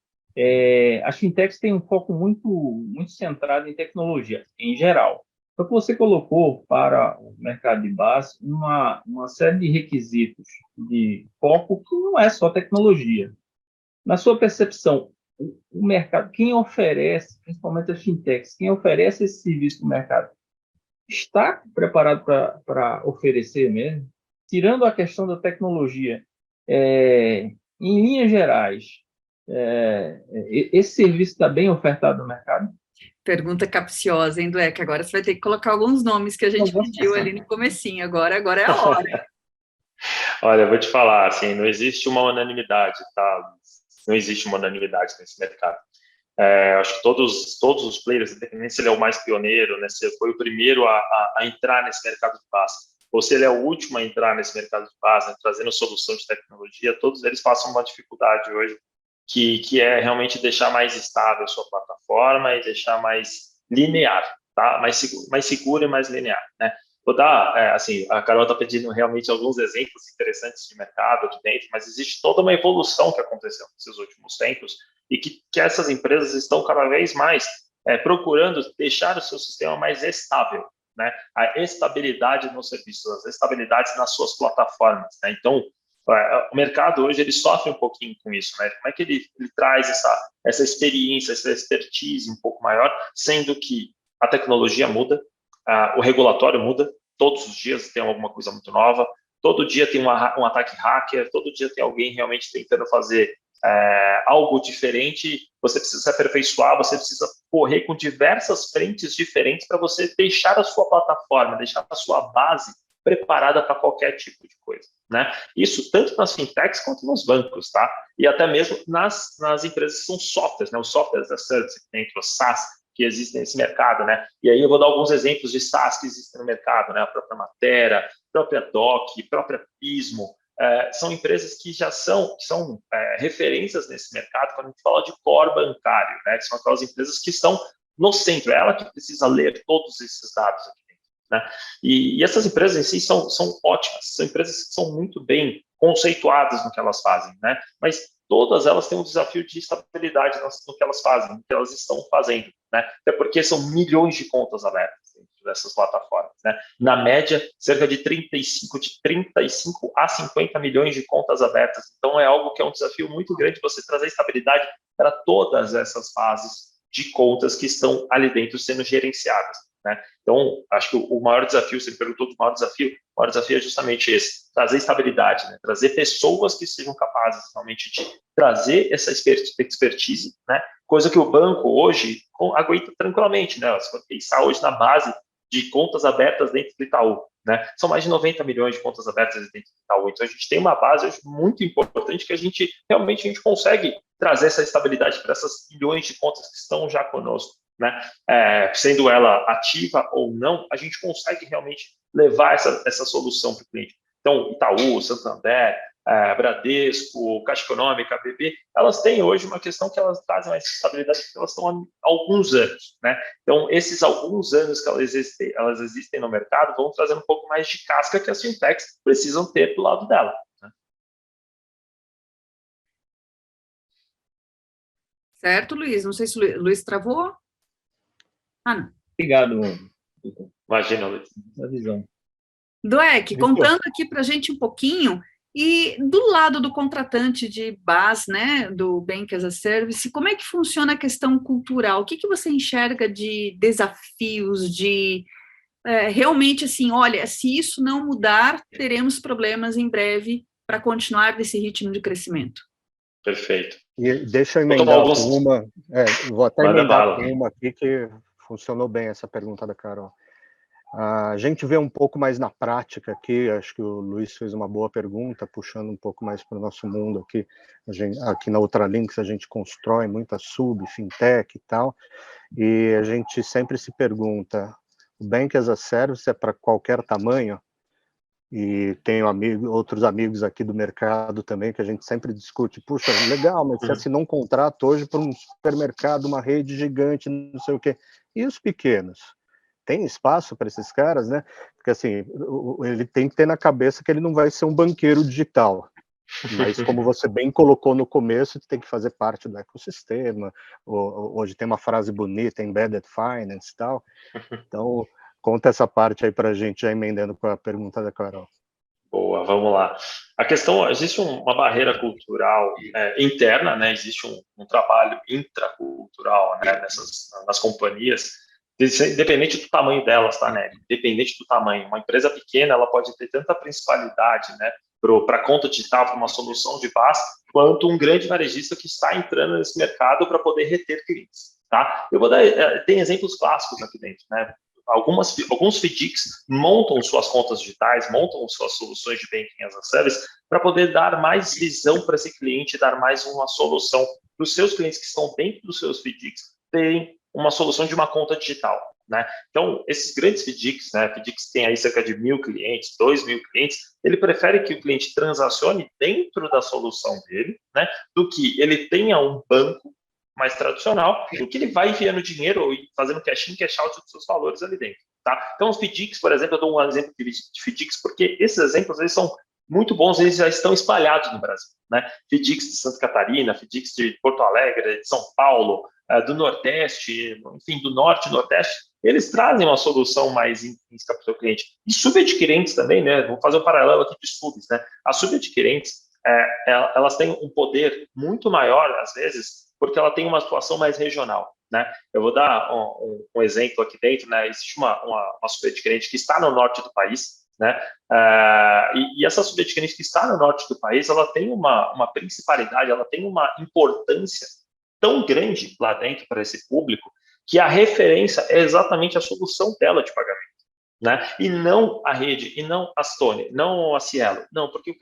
Speaker 5: As fintechs têm um foco muito centrado em tecnologia, em geral. Só que você colocou para o mercado de BaaS uma série de requisitos de foco que não é só tecnologia. Na sua percepção, o mercado, quem oferece, principalmente as fintechs, quem oferece esse serviço no mercado, está preparado para oferecer mesmo? Tirando a questão da tecnologia, em linhas gerais, esse serviço está bem ofertado no mercado?
Speaker 1: Pergunta capciosa, hein, Dueck? Agora você vai ter que colocar alguns nomes que a gente pediu ali no comecinho. Agora é a hora.
Speaker 2: Olha, eu vou te falar, assim, não existe uma unanimidade, tá? Não existe uma unanimidade nesse mercado. Acho que todos os players, independente se ele é o mais pioneiro, né, se ele foi o primeiro a entrar nesse mercado de BaaS, ou se ele é o último a entrar nesse mercado de BaaS, né, trazendo solução de tecnologia, todos eles passam uma dificuldade hoje, que é realmente deixar mais estável a sua plataforma e deixar mais linear, tá? Mais seguro e mais linear, né? Vou dar, assim, a Carol está pedindo realmente alguns exemplos interessantes de mercado aqui dentro, mas existe toda uma evolução que aconteceu nesses últimos tempos e que essas empresas estão cada vez mais procurando deixar o seu sistema mais estável, né? A estabilidade nos serviços, as estabilidades nas suas plataformas, né? Então, o mercado hoje ele sofre um pouquinho com isso, né? Como é que ele traz essa experiência, essa expertise um pouco maior, sendo que a tecnologia muda, o regulatório muda, todos os dias tem alguma coisa muito nova, todo dia tem um ataque hacker, todo dia tem alguém realmente tentando fazer algo diferente, você precisa se aperfeiçoar, você precisa correr com diversas frentes diferentes para você deixar a sua plataforma, deixar a sua base preparada para qualquer tipo de coisa, né? Isso tanto nas fintechs quanto nos bancos, tá? E até mesmo nas empresas que são softwares, né? Os softwares da service, dentro os SaaS, que existem nesse mercado, né? E aí eu vou dar alguns exemplos de SaaS que existem no mercado, né? A própria Matera, a própria Doc, a própria Pismo, são empresas que já são referências nesse mercado quando a gente fala de core bancário, né? Que são aquelas empresas que estão no centro, é ela que precisa ler todos esses dados aqui dentro, né? E essas empresas em si são ótimas, são empresas que são muito bem conceituadas no que elas fazem, né? Mas todas elas têm um desafio de estabilidade no que elas fazem, no que elas estão fazendo, né? Até porque são milhões de contas abertas dentro dessas plataformas, né? Na média, cerca de 35 a 50 milhões de contas abertas. Então, é algo que é um desafio muito grande você trazer estabilidade para todas essas fases de contas que estão ali dentro sendo gerenciadas, né? Então, acho que o maior desafio, você me perguntou do maior desafio é justamente esse, trazer estabilidade, né? Trazer pessoas que sejam capazes realmente de trazer essa expertise, né? Coisa que o banco hoje aguenta tranquilamente, né? Se for pensar hoje na base de contas abertas dentro do Itaú, né? São mais de 90 milhões de contas abertas dentro do Itaú, então a gente tem uma base hoje muito importante que a gente consegue trazer essa estabilidade para essas milhões de contas que estão já conosco, né? Sendo ela ativa ou não, a gente consegue realmente levar essa solução para o cliente. Então, Itaú, Santander, Bradesco, Caixa Econômica, BB, elas têm hoje uma questão que elas trazem mais estabilidade porque elas estão há alguns anos, né? Então, esses alguns anos que elas existem no mercado vão trazer um pouco mais de casca que as fintechs precisam ter do lado dela, né?
Speaker 1: Certo, Luiz? Não sei se o Luiz travou. Não.
Speaker 5: Obrigado.
Speaker 2: Imagina, Luiz.
Speaker 5: A visão.
Speaker 1: Dweck, contando aqui para a gente um pouquinho, e do lado do contratante de BaaS, né, do Bank as a Service, como é que funciona a questão cultural? O que você enxerga de desafios, de realmente assim, olha, se isso não mudar, teremos problemas em breve para continuar desse ritmo de crescimento?
Speaker 2: Perfeito.
Speaker 3: E deixa eu emendar com uma, vou até emendar com uma aqui que funcionou bem essa pergunta da Carol. A gente vê um pouco mais na prática aqui, acho que o Luiz fez uma boa pergunta, puxando um pouco mais para o nosso mundo aqui. Aqui na Ultralinks a gente constrói muita fintech e tal, e a gente sempre se pergunta, o Bank as a Service é para qualquer tamanho? E tenho outros amigos aqui do mercado também, que a gente sempre discute, puxa, legal, mas você assinou um contrato hoje para um supermercado, uma rede gigante, não sei o quê. E os pequenos? Tem espaço para esses caras, né? Porque assim, ele tem que ter na cabeça que ele não vai ser um banqueiro digital. Mas como você bem colocou no começo, tem que fazer parte do ecossistema. Hoje tem uma frase bonita, embedded finance e tal. Então, conta essa parte aí para a gente, já emendando com a pergunta da Carol.
Speaker 2: Boa, vamos lá. A questão, existe uma barreira cultural interna, né? Existe um trabalho intracultural, né? nas companhias, independente do tamanho delas, tá, né? Independente do tamanho. Uma empresa pequena, ela pode ter tanta principalidade, né? Para a conta digital, para uma solução de BaaS, quanto um grande varejista que está entrando nesse mercado para poder reter clientes, tá? Eu vou dar, tem exemplos clássicos aqui dentro, né? Alguns FDICs montam suas contas digitais, montam suas soluções de Banking as a Service para poder dar mais visão para esse cliente, dar mais uma solução para os seus clientes que estão dentro dos seus FDICs terem uma solução de uma conta digital, né? Então, esses grandes FDICs, né, FDICs têm aí cerca de 1.000 clientes, 2.000 clientes, ele prefere que o cliente transacione dentro da solução dele, né, do que ele tenha um banco mais tradicional, do que ele vai enviando dinheiro e fazendo cash in, cash out dos seus valores ali dentro, tá? Então, os FDICs, por exemplo, eu dou um exemplo de FDICs, porque esses exemplos, eles são muito bons, eles já estão espalhados no Brasil, né? FDICs de Santa Catarina, FDICs de Porto Alegre, de São Paulo, do Nordeste, enfim, do Norte e Nordeste, eles trazem uma solução mais intrínseca para o seu cliente. E subadquirentes também, né? Vou fazer um paralelo aqui de subs, né? As subadquirentes, elas têm um poder muito maior, às vezes, porque ela tem uma atuação mais regional, né? Eu vou dar um exemplo aqui dentro, né? Existe uma subadquirente que está no norte do país, né? E essa subadquirente que está no norte do país, ela tem uma principalidade, ela tem uma importância tão grande lá dentro para esse público, que a referência é exatamente a solução dela de pagamento, né? E não a rede, e não a Stone, não a Cielo, não, porque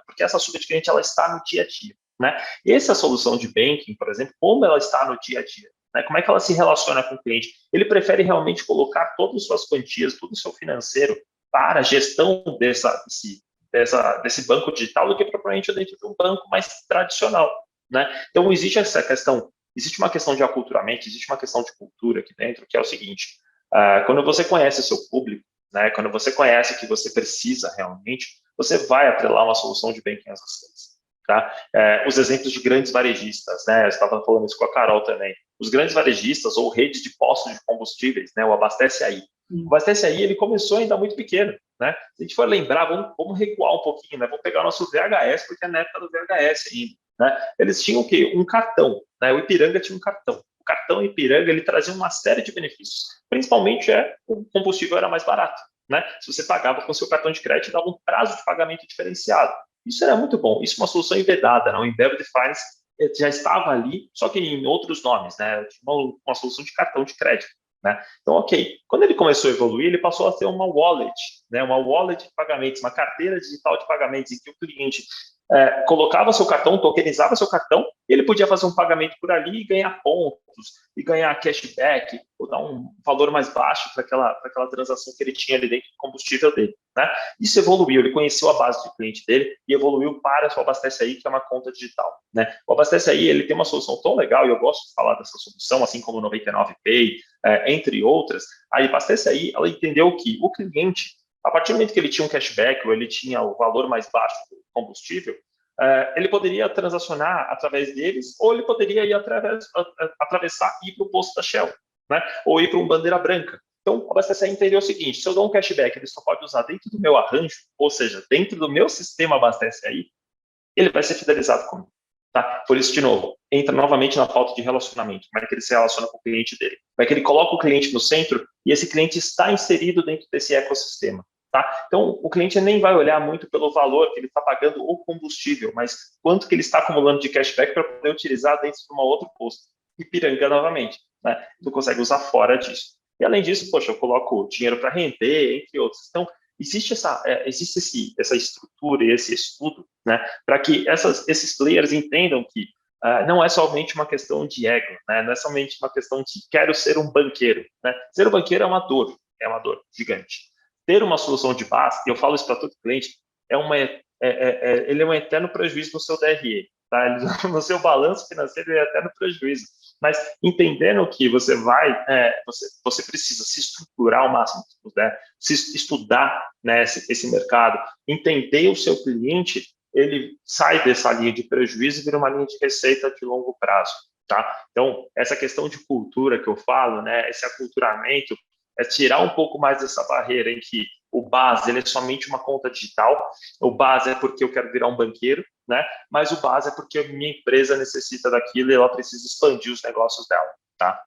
Speaker 2: porque essa subadquirente ela está no dia a dia, né? E essa solução de banking, por exemplo, como ela está no dia a dia, né? Como é que ela se relaciona com o cliente? Ele prefere realmente colocar todas as suas quantias, todo o seu financeiro para a gestão desse banco digital do que propriamente dentro de um banco mais tradicional, né? Então, existe uma questão de aculturamento, existe uma questão de cultura aqui dentro, que é o seguinte, quando você conhece o seu público, né, quando você conhece o que você precisa realmente, você vai atrelar uma solução de banking as a service. Tá? Os exemplos de grandes varejistas, né? Eu estava falando isso com a Carol também. Os grandes varejistas ou redes de postos de combustíveis, né? O Abastece Aí. O Abastece Aí, ele começou ainda muito pequeno, né? Se a gente for lembrar, vamos recuar um pouquinho, né? Vamos pegar o nosso VHS, porque é na época do VHS ainda, né? Eles tinham o quê? Um cartão, né? O Ipiranga tinha um cartão. O cartão Ipiranga, ele trazia uma série de benefícios. Principalmente, o combustível era mais barato, né? Se você pagava com seu cartão de crédito, dava um prazo de pagamento diferenciado. Isso era muito bom. Isso é uma solução embedada, não? O Embedded Finance já estava ali, só que em outros nomes, né? Uma solução de cartão de crédito, né? Então, ok. Quando ele começou a evoluir, ele passou a ser uma wallet, né? Uma wallet de pagamentos, uma carteira digital de pagamentos, em que o cliente colocava seu cartão, tokenizava seu cartão, e ele podia fazer um pagamento por ali e ganhar pontos, e ganhar cashback, ou dar um valor mais baixo para aquela transação que ele tinha ali dentro do combustível dele, né? Isso evoluiu, ele conheceu a base de cliente dele e evoluiu para o Abastece Aí, que é uma conta digital, né? O Abastece Aí, ele tem uma solução tão legal, e eu gosto de falar dessa solução, assim como o 99Pay, entre outras. A Abastece Aí, ela entendeu que o cliente, a partir do momento que ele tinha um cashback, ou ele tinha o valor mais baixo do combustível, ele poderia transacionar através deles, ou ele poderia ir atravessar e ir para o posto da Shell, né? Ou ir para um bandeira branca. Então, o Abastece Aí entendeu o seguinte: se eu dou um cashback, ele só pode usar dentro do meu arranjo, ou seja, dentro do meu sistema Abastece Aí, ele vai ser fidelizado comigo. Tá? Por isso, de novo, entra novamente na falta de relacionamento. Como é que ele se relaciona com o cliente dele? Como é que ele coloca o cliente no centro e esse cliente está inserido dentro desse ecossistema? Tá? Então, o cliente nem vai olhar muito pelo valor que ele está pagando o combustível, mas quanto que ele está acumulando de cashback para poder utilizar dentro de uma outra posto. Ipiranga novamente. Né? Não consegue usar fora disso. E além disso, poxa, eu coloco dinheiro para render, entre outros. Então, existe essa estrutura e esse estudo, né, para que esses players entendam que não é somente uma questão de ego, né, não é somente uma questão de quero ser um banqueiro. Né? Ser um banqueiro é uma dor gigante. Ter uma solução de base, e eu falo isso para todo cliente, ele é um eterno prejuízo no seu DRE. Tá? No seu balanço financeiro, ele é eterno prejuízo. Mas entendendo que você você precisa se estruturar ao máximo que puder, se estudar, né, esse mercado, entender o seu cliente, ele sai dessa linha de prejuízo e vira uma linha de receita de longo prazo. Tá? Então, essa questão de cultura que eu falo, né, esse aculturamento, é tirar um pouco mais dessa barreira em que o base ele é somente uma conta digital, o base é porque eu quero virar um banqueiro, né? Mas o base é porque a minha empresa necessita daquilo e ela precisa expandir os negócios dela, tá?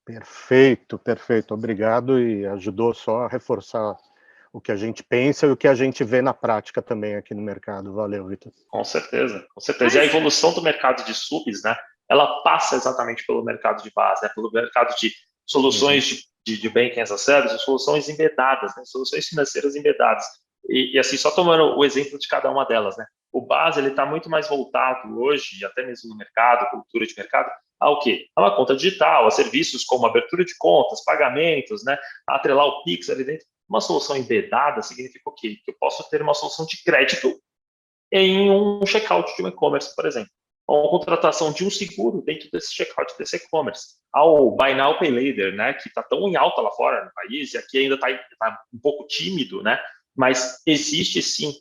Speaker 3: Perfeito, perfeito. Obrigado, e ajudou só a reforçar o que a gente pensa e o que a gente vê na prática também aqui no mercado. Valeu, Vitor.
Speaker 2: Com certeza, com certeza. E a evolução do mercado de subs, né? Ela passa exatamente pelo mercado de base, né? Pelo mercado de soluções de banking as a service, soluções embedadas, né? Soluções financeiras embedadas. E assim, só tomando o exemplo de cada uma delas, né? O base, ele está muito mais voltado hoje, até mesmo no mercado, cultura de mercado, ao quê? A uma conta digital, a serviços como abertura de contas, pagamentos, né? A atrelar o Pix ali dentro. Uma solução embedada significa o quê? Que eu posso ter uma solução de crédito em um checkout de um e-commerce, por exemplo. Ou a contratação de um seguro dentro desse checkout desse e-commerce. Ao Buy Now, Pay Later, né, que está tão em alta lá fora no país, e aqui ainda está um pouco tímido, né, mas existe sim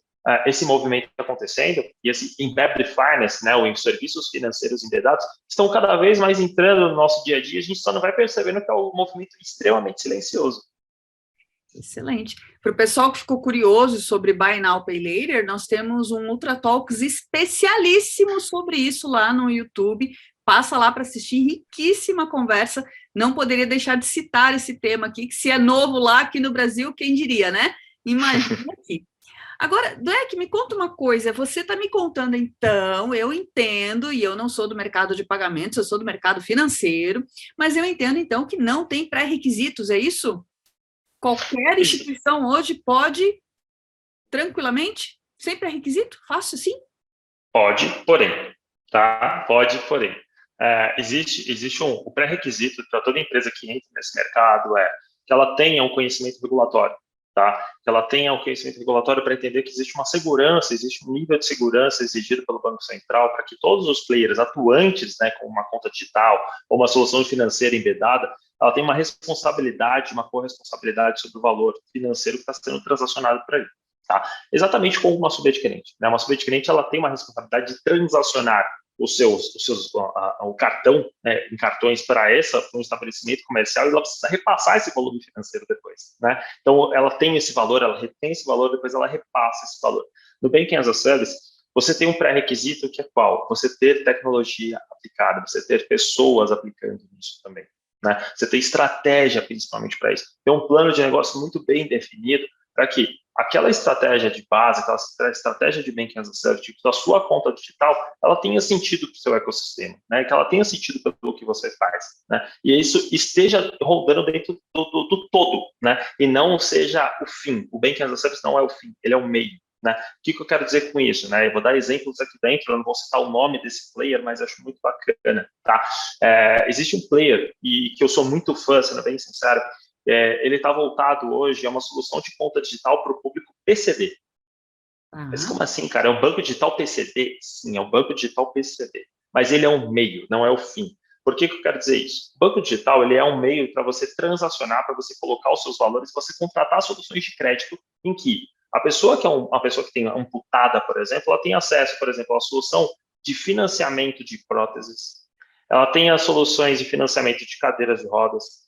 Speaker 2: esse movimento acontecendo, e esse Embedded Finance, né, os serviços financeiros embedados, estão cada vez mais entrando no nosso dia a dia, a gente só não vai percebendo que é um movimento extremamente silencioso.
Speaker 1: Excelente. Para o pessoal que ficou curioso sobre Buy Now, Pay Later, nós temos um Ultra Talks especialíssimo sobre isso lá no YouTube. Passa lá para assistir, riquíssima conversa. Não poderia deixar de citar esse tema aqui, que se é novo lá aqui no Brasil, quem diria, né? Imagina aqui. Agora, Dweck, me conta uma coisa, você está me contando, então, eu entendo, e eu não sou do mercado de pagamentos, eu sou do mercado financeiro, mas eu entendo, então, que não tem pré-requisitos, é isso? Qualquer instituição hoje pode, tranquilamente, sem pré-requisito? Fácil assim?
Speaker 2: Pode, porém, tá? Pode, porém. Existe o pré-requisito para toda empresa que entra nesse mercado que ela tenha um conhecimento regulatório, tá? Que ela tenha o conhecimento regulatório para entender que existe uma segurança, existe um nível de segurança exigido pelo Banco Central para que todos os players atuantes, né, com uma conta digital ou uma solução financeira embedada, ela tem uma responsabilidade, uma corresponsabilidade sobre o valor financeiro que está sendo transacionado para ele, tá? Exatamente como uma subadquirente, né? Uma subadquirente, ela tem uma responsabilidade de transacionar o cartão, né, em cartões para um estabelecimento comercial, e ela precisa repassar esse volume financeiro depois, né? Então, ela tem esse valor, ela retém esse valor, depois ela repassa esse valor. No Banking as a Service, você tem um pré-requisito que é qual? Você ter tecnologia aplicada, você ter pessoas aplicando isso também, né? Você tem estratégia, principalmente para isso. Tem um plano de negócio muito bem definido para que aquela estratégia de base, aquela estratégia de Banking as a Service, tipo, da sua conta digital, ela tenha sentido para o seu ecossistema, né? Que ela tenha sentido pelo que você faz, né? E isso esteja rodando dentro do todo, né? E não seja o fim. O Banking as a Service não é o fim, ele é o meio, né? O que eu quero dizer com isso, né? Eu vou dar exemplos aqui dentro, eu não vou citar o nome desse player, mas acho muito bacana, tá? Existe um player, e que eu sou muito fã, sendo bem sincero, ele está voltado hoje a uma solução de conta digital para o público PCD. Mas como assim, cara? É um banco digital PCD? Sim, é um banco digital PCD. Mas ele é um meio, não é o fim. Por que eu quero dizer isso? O banco digital, ele é um meio para você transacionar, para você colocar os seus valores, você contratar soluções de crédito em que a pessoa que é uma pessoa que tem amputada, por exemplo, ela tem acesso, por exemplo, à solução de financiamento de próteses, ela tem as soluções de financiamento de cadeiras de rodas,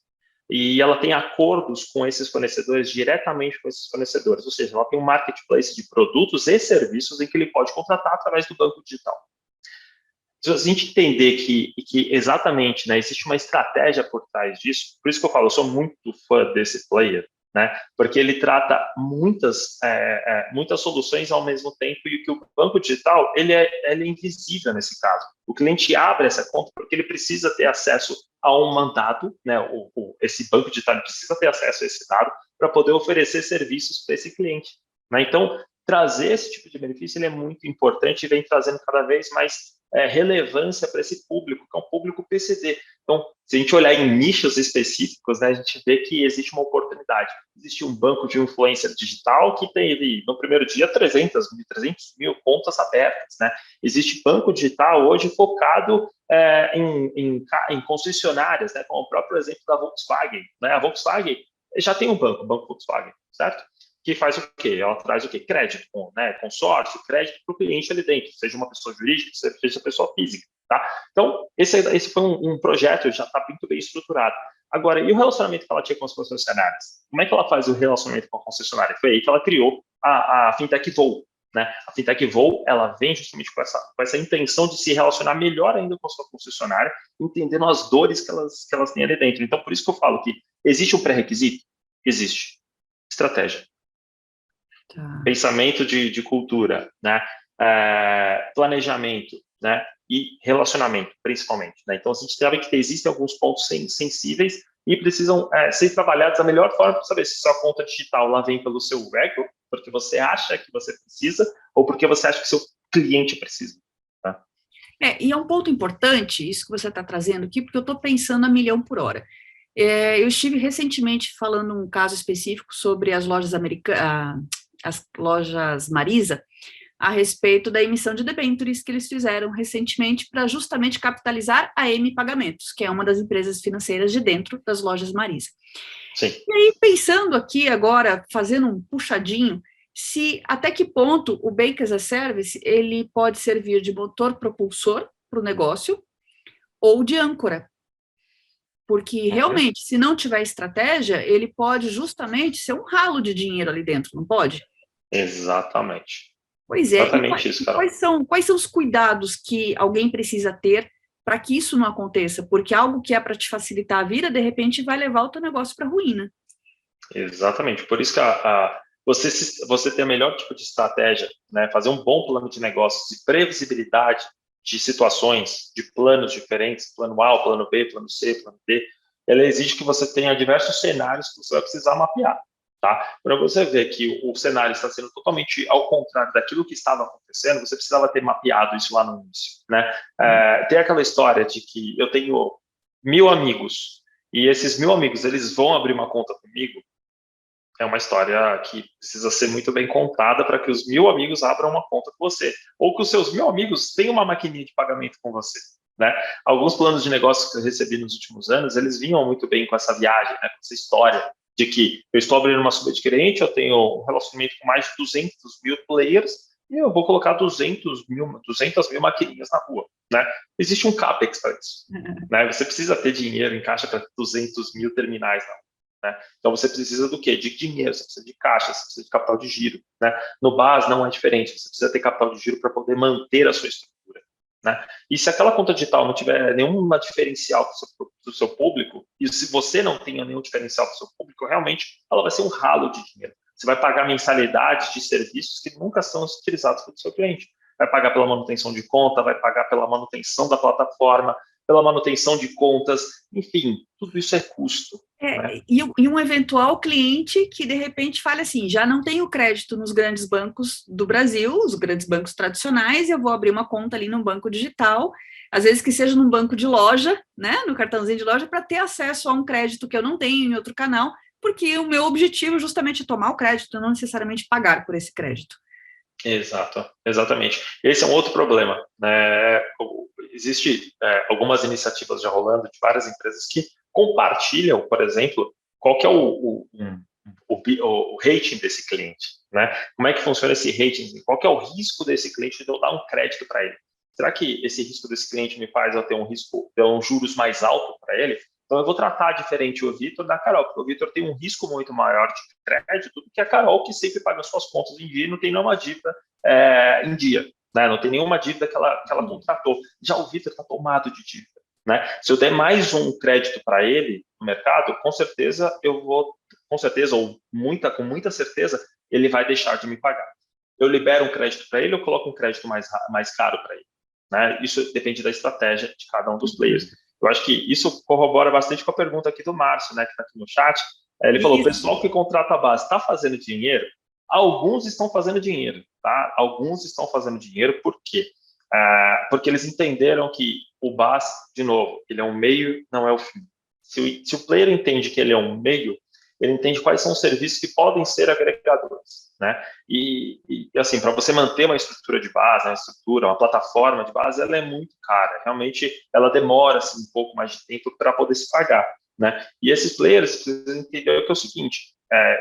Speaker 2: e ela tem acordos com esses fornecedores, diretamente com esses fornecedores, ou seja, ela tem um marketplace de produtos e serviços em que ele pode contratar através do banco digital. Se a gente entender que exatamente, né, existe uma estratégia por trás disso, por isso que eu falo, eu sou muito fã desse player, né, porque ele trata muitas soluções ao mesmo tempo, e que o banco digital ele é invisível nesse caso. O cliente abre essa conta porque ele precisa ter acesso a um mandado, né, esse banco digital precisa ter acesso a esse dado para poder oferecer serviços para esse cliente, né? Então, trazer esse tipo de benefício ele é muito importante e vem trazendo cada vez mais relevância para esse público, que é um público PCD. Então, se a gente olhar em nichos específicos, né, a gente vê que existe uma oportunidade. Existe um banco de influencer digital que teve, no primeiro dia, 300 mil contas abertas, né? Existe banco digital hoje focado em concessionárias, né, como o próprio exemplo da Volkswagen, né? A Volkswagen já tem um banco, o Banco Volkswagen, certo? Que faz o quê? Ela traz o quê? Crédito, né? Consórcio, crédito para o cliente ali dentro, seja uma pessoa jurídica, seja uma pessoa física, tá? Então, esse foi um projeto, já está muito bem estruturado. Agora, e o relacionamento que ela tinha com as concessionárias? Como é que ela faz o relacionamento com a concessionária? Foi aí que ela criou a Fintech Voo, né? A Fintech Voo, ela vem justamente com essa intenção de se relacionar melhor ainda com a sua concessionária, entendendo as dores que elas têm ali dentro. Então, por isso que eu falo que existe um pré-requisito? Existe. Estratégia.
Speaker 1: Tá.
Speaker 2: Pensamento de cultura, né? Planejamento, né? E relacionamento, principalmente, né? Então, a gente sabe que existem alguns pontos sensíveis e precisam ser trabalhados da melhor forma para saber se sua conta digital lá vem pelo seu ego, porque você acha que você precisa, ou porque você acha que seu cliente precisa. Tá?
Speaker 1: E é um ponto importante, isso que você está trazendo aqui, porque eu estou pensando a milhão por hora. Eu estive recentemente falando um caso específico sobre as lojas as lojas Marisa, a respeito da emissão de debêntures que eles fizeram recentemente para justamente capitalizar a M Pagamentos, que é uma das empresas financeiras de dentro das lojas Marisa.
Speaker 2: Sim.
Speaker 1: E aí, pensando aqui agora, fazendo um puxadinho, até que ponto o Banking as a Service ele pode servir de motor propulsor para o negócio ou de âncora. Porque, realmente, se não tiver estratégia, ele pode justamente ser um ralo de dinheiro ali dentro, não pode?
Speaker 2: Exatamente.
Speaker 1: Pois é.
Speaker 2: Exatamente isso, Carol.
Speaker 1: Quais são os cuidados que alguém precisa ter para que isso não aconteça? Porque algo que é para te facilitar a vida, de repente, vai levar o teu negócio para a ruína.
Speaker 2: Exatamente. Por isso que você ter o melhor tipo de estratégia, né, fazer um bom plano de negócios, de previsibilidade de situações, de planos diferentes, plano A, plano B, plano C, plano D, ela exige que você tenha diversos cenários que você vai precisar mapear, tá? Para você ver que o cenário está sendo totalmente ao contrário daquilo que estava acontecendo, você precisava ter mapeado isso lá no início, né? Tem aquela história de que eu tenho 1000 amigos e esses 1000 amigos, eles vão abrir uma conta comigo. é uma história que precisa ser muito bem contada para que os 1.000 amigos abram uma conta com você, ou que os seus 1.000 amigos tenham uma maquininha de pagamento com você, né? Alguns planos de negócio que eu recebi nos últimos anos, eles vinham muito bem com essa viagem, né, com essa história de que eu estou abrindo uma subadquirente, eu tenho um relacionamento com mais de 200.000 players, e eu vou colocar 200.000 maquininhas na rua, né? Existe um CAPEX para isso, né? Você precisa ter dinheiro em caixa para 200.000 terminais na rua, né? Então você precisa do quê? De dinheiro, você precisa de caixa, você precisa de capital de giro, né? No BaaS não é diferente, você precisa ter capital de giro para poder manter a sua estrutura, né? E se aquela conta digital não tiver nenhuma diferencial para o seu público, e se você não tenha nenhum diferencial para o seu público, realmente ela vai ser um ralo de dinheiro. Você vai pagar mensalidades de serviços que nunca são utilizados pelo seu cliente. Vai pagar pela manutenção de conta, vai pagar pela manutenção da plataforma, pela manutenção de contas, enfim, tudo isso é custo. Né?
Speaker 1: E um eventual cliente que, de repente, fale assim, já não tenho crédito nos grandes bancos do Brasil, os grandes bancos tradicionais, eu vou abrir uma conta ali no banco digital, às vezes que seja num banco de loja, né, no cartãozinho de loja, para ter acesso a um crédito que eu não tenho em outro canal, porque o meu objetivo justamente é tomar o crédito, não necessariamente pagar por esse crédito.
Speaker 2: Exato, exatamente. Esse é um outro problema, né? Existe algumas iniciativas já rolando de várias empresas que compartilham, por exemplo, qual que é o rating desse cliente, né? Como é que funciona esse rating? Qual que é o risco desse cliente de eu dar um crédito para ele? Será que esse risco desse cliente me faz eu ter um juros mais alto para ele? Então, eu vou tratar diferente o Vitor da Carol, porque o Vitor tem um risco muito maior de crédito do que a Carol, que sempre paga suas contas em dia e não tem nenhuma dívida em dia, né? Não tem nenhuma dívida que ela contratou. Já o Vitor está tomado de dívida, né? Se eu der mais um crédito para ele no mercado, com certeza, ou com muita certeza, ele vai deixar de me pagar. Eu libero um crédito para ele, eu coloco um crédito mais caro para ele, né? Isso depende da estratégia de cada um dos players. Eu acho que isso corrobora bastante com a pergunta aqui do Márcio, né, que está aqui no chat. Ele falou, o pessoal que contrata a base está fazendo dinheiro? Alguns estão fazendo dinheiro, tá? Alguns estão fazendo dinheiro, por quê? Porque eles entenderam que o BaaS, de novo, ele é um meio, não é o fim. Se o player entende que ele é um meio, ele entende quais são os serviços que podem ser agregadores, né? E assim, para você manter uma estrutura de base, uma plataforma de base, ela é muito cara. Realmente, ela demora assim, um pouco mais de tempo para poder se pagar, né? E esses players precisam entender que é o seguinte: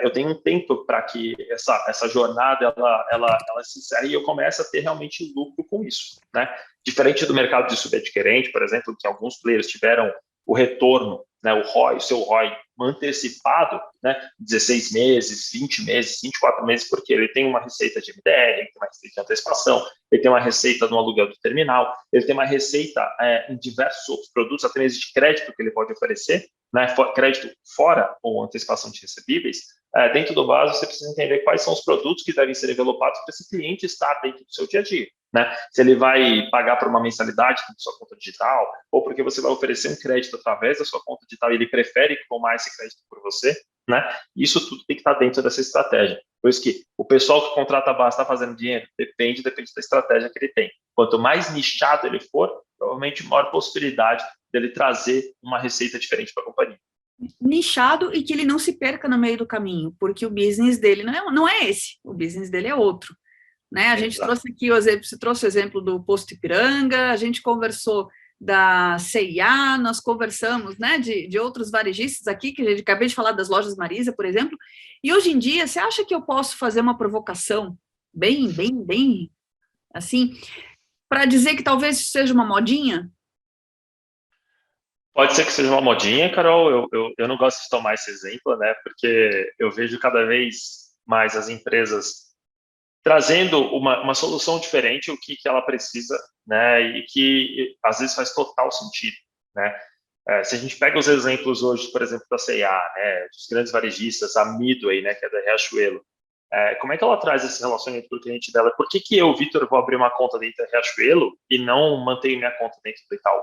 Speaker 2: eu tenho um tempo para que essa jornada ela se encerre e eu comece a ter realmente lucro com isso, né? Diferente do mercado de subadquirente, por exemplo, que alguns players tiveram o retorno, né, o seu ROI antecipado, né, 16 meses, 20 meses, 24 meses, porque ele tem uma receita de MDR, ele tem uma receita de antecipação, ele tem uma receita no aluguel do terminal, ele tem uma receita em diversos outros produtos, até mesmo de crédito que ele pode oferecer, né, crédito fora ou antecipação de recebíveis. Dentro do BaaS, você precisa entender quais são os produtos que devem ser envelopados para esse cliente estar dentro do seu dia a dia. Né? Se ele vai pagar por uma mensalidade da sua conta digital, ou porque você vai oferecer um crédito através da sua conta digital e ele prefere tomar esse crédito por você, né? Isso tudo tem que estar dentro dessa estratégia. Por isso que o pessoal que contrata a base está fazendo dinheiro? Depende da estratégia que ele tem. Quanto mais nichado ele for, provavelmente maior possibilidade dele trazer uma receita diferente para a companhia.
Speaker 1: Nichado e que ele não se perca no meio do caminho, porque o business dele não é esse, o business dele é outro. Né? A gente trouxe aqui você trouxe o exemplo do Posto Ipiranga, a gente conversou da C&A, nós conversamos, né, de outros varejistas aqui, que a gente acabei de falar das lojas Marisa, por exemplo, e hoje em dia, você acha que eu posso fazer uma provocação bem, assim, para dizer que talvez isso seja uma modinha?
Speaker 2: Pode ser que seja uma modinha, Carol, eu não gosto de tomar esse exemplo, né, porque eu vejo cada vez mais as empresas trazendo uma solução diferente, o que ela precisa, né, e que às vezes faz total sentido, né. Se a gente pega os exemplos hoje, por exemplo, da C&A, né, dos grandes varejistas, a Midway, né, que é da Riachuelo, como é que ela traz esse relacionamento para o cliente dela? Por que eu, Vitor, vou abrir uma conta dentro da Riachuelo e não mantenho minha conta dentro do Itaú,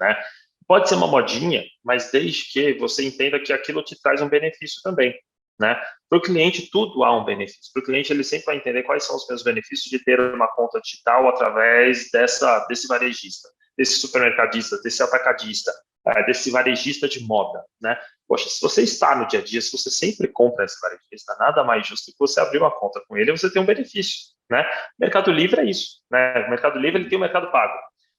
Speaker 2: né? Pode ser uma modinha, mas desde que você entenda que aquilo te traz um benefício também, né? Para o cliente, tudo há um benefício. Para o cliente, ele sempre vai entender quais são os meus benefícios de ter uma conta digital através desse varejista, desse supermercadista, desse atacadista, desse varejista de moda, né? Poxa, se você está no dia a dia, se você sempre compra esse varejista, nada mais justo que você abrir uma conta com ele e você ter um benefício, né? O Mercado Livre é isso, né? O Mercado Livre ele tem o Mercado Pago.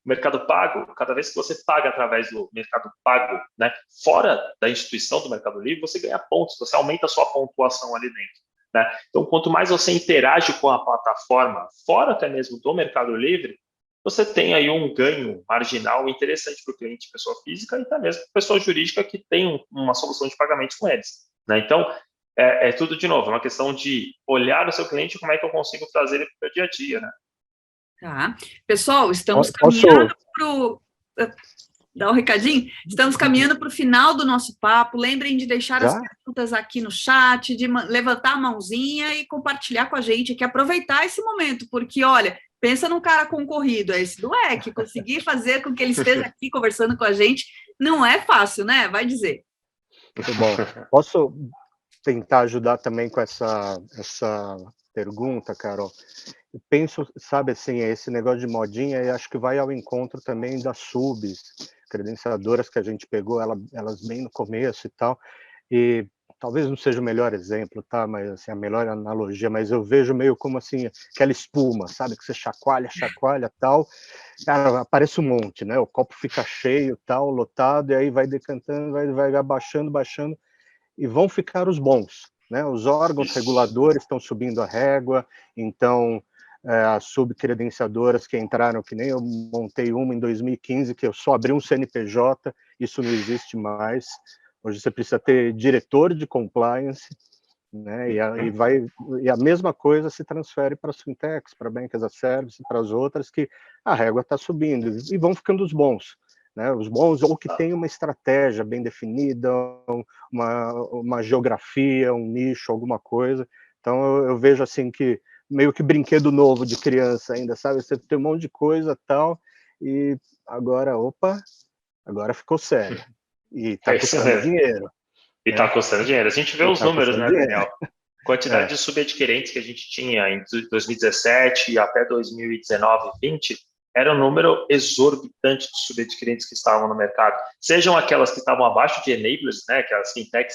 Speaker 2: O Mercado Pago, cada vez que você paga através do Mercado Pago, né, fora da instituição do Mercado Livre, você ganha pontos, você aumenta a sua pontuação ali dentro, né? Então, quanto mais você interage com a plataforma, fora até mesmo do Mercado Livre, você tem aí um ganho marginal interessante para o cliente, pessoa física, e até mesmo pessoa jurídica que tem uma solução de pagamento com eles, né? Então, é tudo, de novo, é uma questão de olhar o seu cliente e como é que eu consigo trazer ele para o dia a dia, né?
Speaker 1: Tá. Pessoal, estamos caminhando para o... Dá um recadinho? Estamos caminhando para o final do nosso papo. Lembrem de deixar as perguntas aqui no chat, de levantar a mãozinha e compartilhar com a gente aqui, aproveitar esse momento, porque, olha, pensa num cara concorrido, é esse do EC, conseguir fazer com que ele esteja aqui conversando com a gente, não é fácil, né? Vai dizer.
Speaker 3: Muito bom. Posso tentar ajudar também com essa pergunta, Carol? Eu penso, sabe, assim, esse negócio de modinha, e acho que vai ao encontro também das subs, credenciadoras que a gente pegou, elas bem no começo e tal, e talvez não seja o melhor exemplo, tá, mas assim, a melhor analogia, mas eu vejo meio como assim, aquela espuma, sabe, que você chacoalha, tal, cara, aparece um monte, né, o copo fica cheio, tal, lotado, e aí vai decantando, vai abaixando, e vão ficar os bons, né, os órgãos reguladores estão subindo a régua, então as subcredenciadoras que entraram, que nem eu montei uma em 2015, que eu só abri um CNPJ, isso não existe mais. Hoje você precisa ter diretor de compliance, né? E a mesma coisa se transfere para as fintechs, para Bank as a Service, para as outras, que a régua está subindo, e vão ficando os bons. Né, os bons, ou que tem uma estratégia bem definida, uma geografia, um nicho, alguma coisa. Então eu vejo assim que meio que brinquedo novo de criança ainda, sabe? Você tem um monte de coisa tal, e agora, agora ficou sério. E está custando dinheiro.
Speaker 2: E está custando dinheiro. A gente vê os números, né, Daniel? Quantidade de subadquirentes que a gente tinha em 2017 até 2019, 2020, era um número exorbitante de subadquirentes que estavam no mercado. Sejam aquelas que estavam abaixo de enablers, né, que as fintech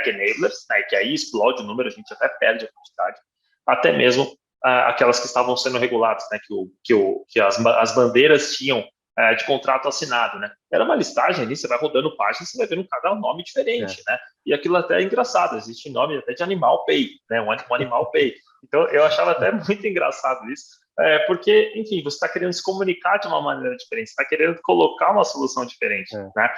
Speaker 2: enablers, né, que aí explode o número, a gente até perde a quantidade, até mesmo aquelas que estavam sendo reguladas, né, que as bandeiras tinham de contrato assinado, né? Era uma listagem ali, você vai rodando páginas, você vai vendo cada nome diferente, né? E aquilo até é engraçado, existe nome até de Animal Pay, né? Um Animal Pay. Então, eu achava até muito engraçado isso, porque, enfim, você está querendo se comunicar de uma maneira diferente, você está querendo colocar uma solução diferente, né?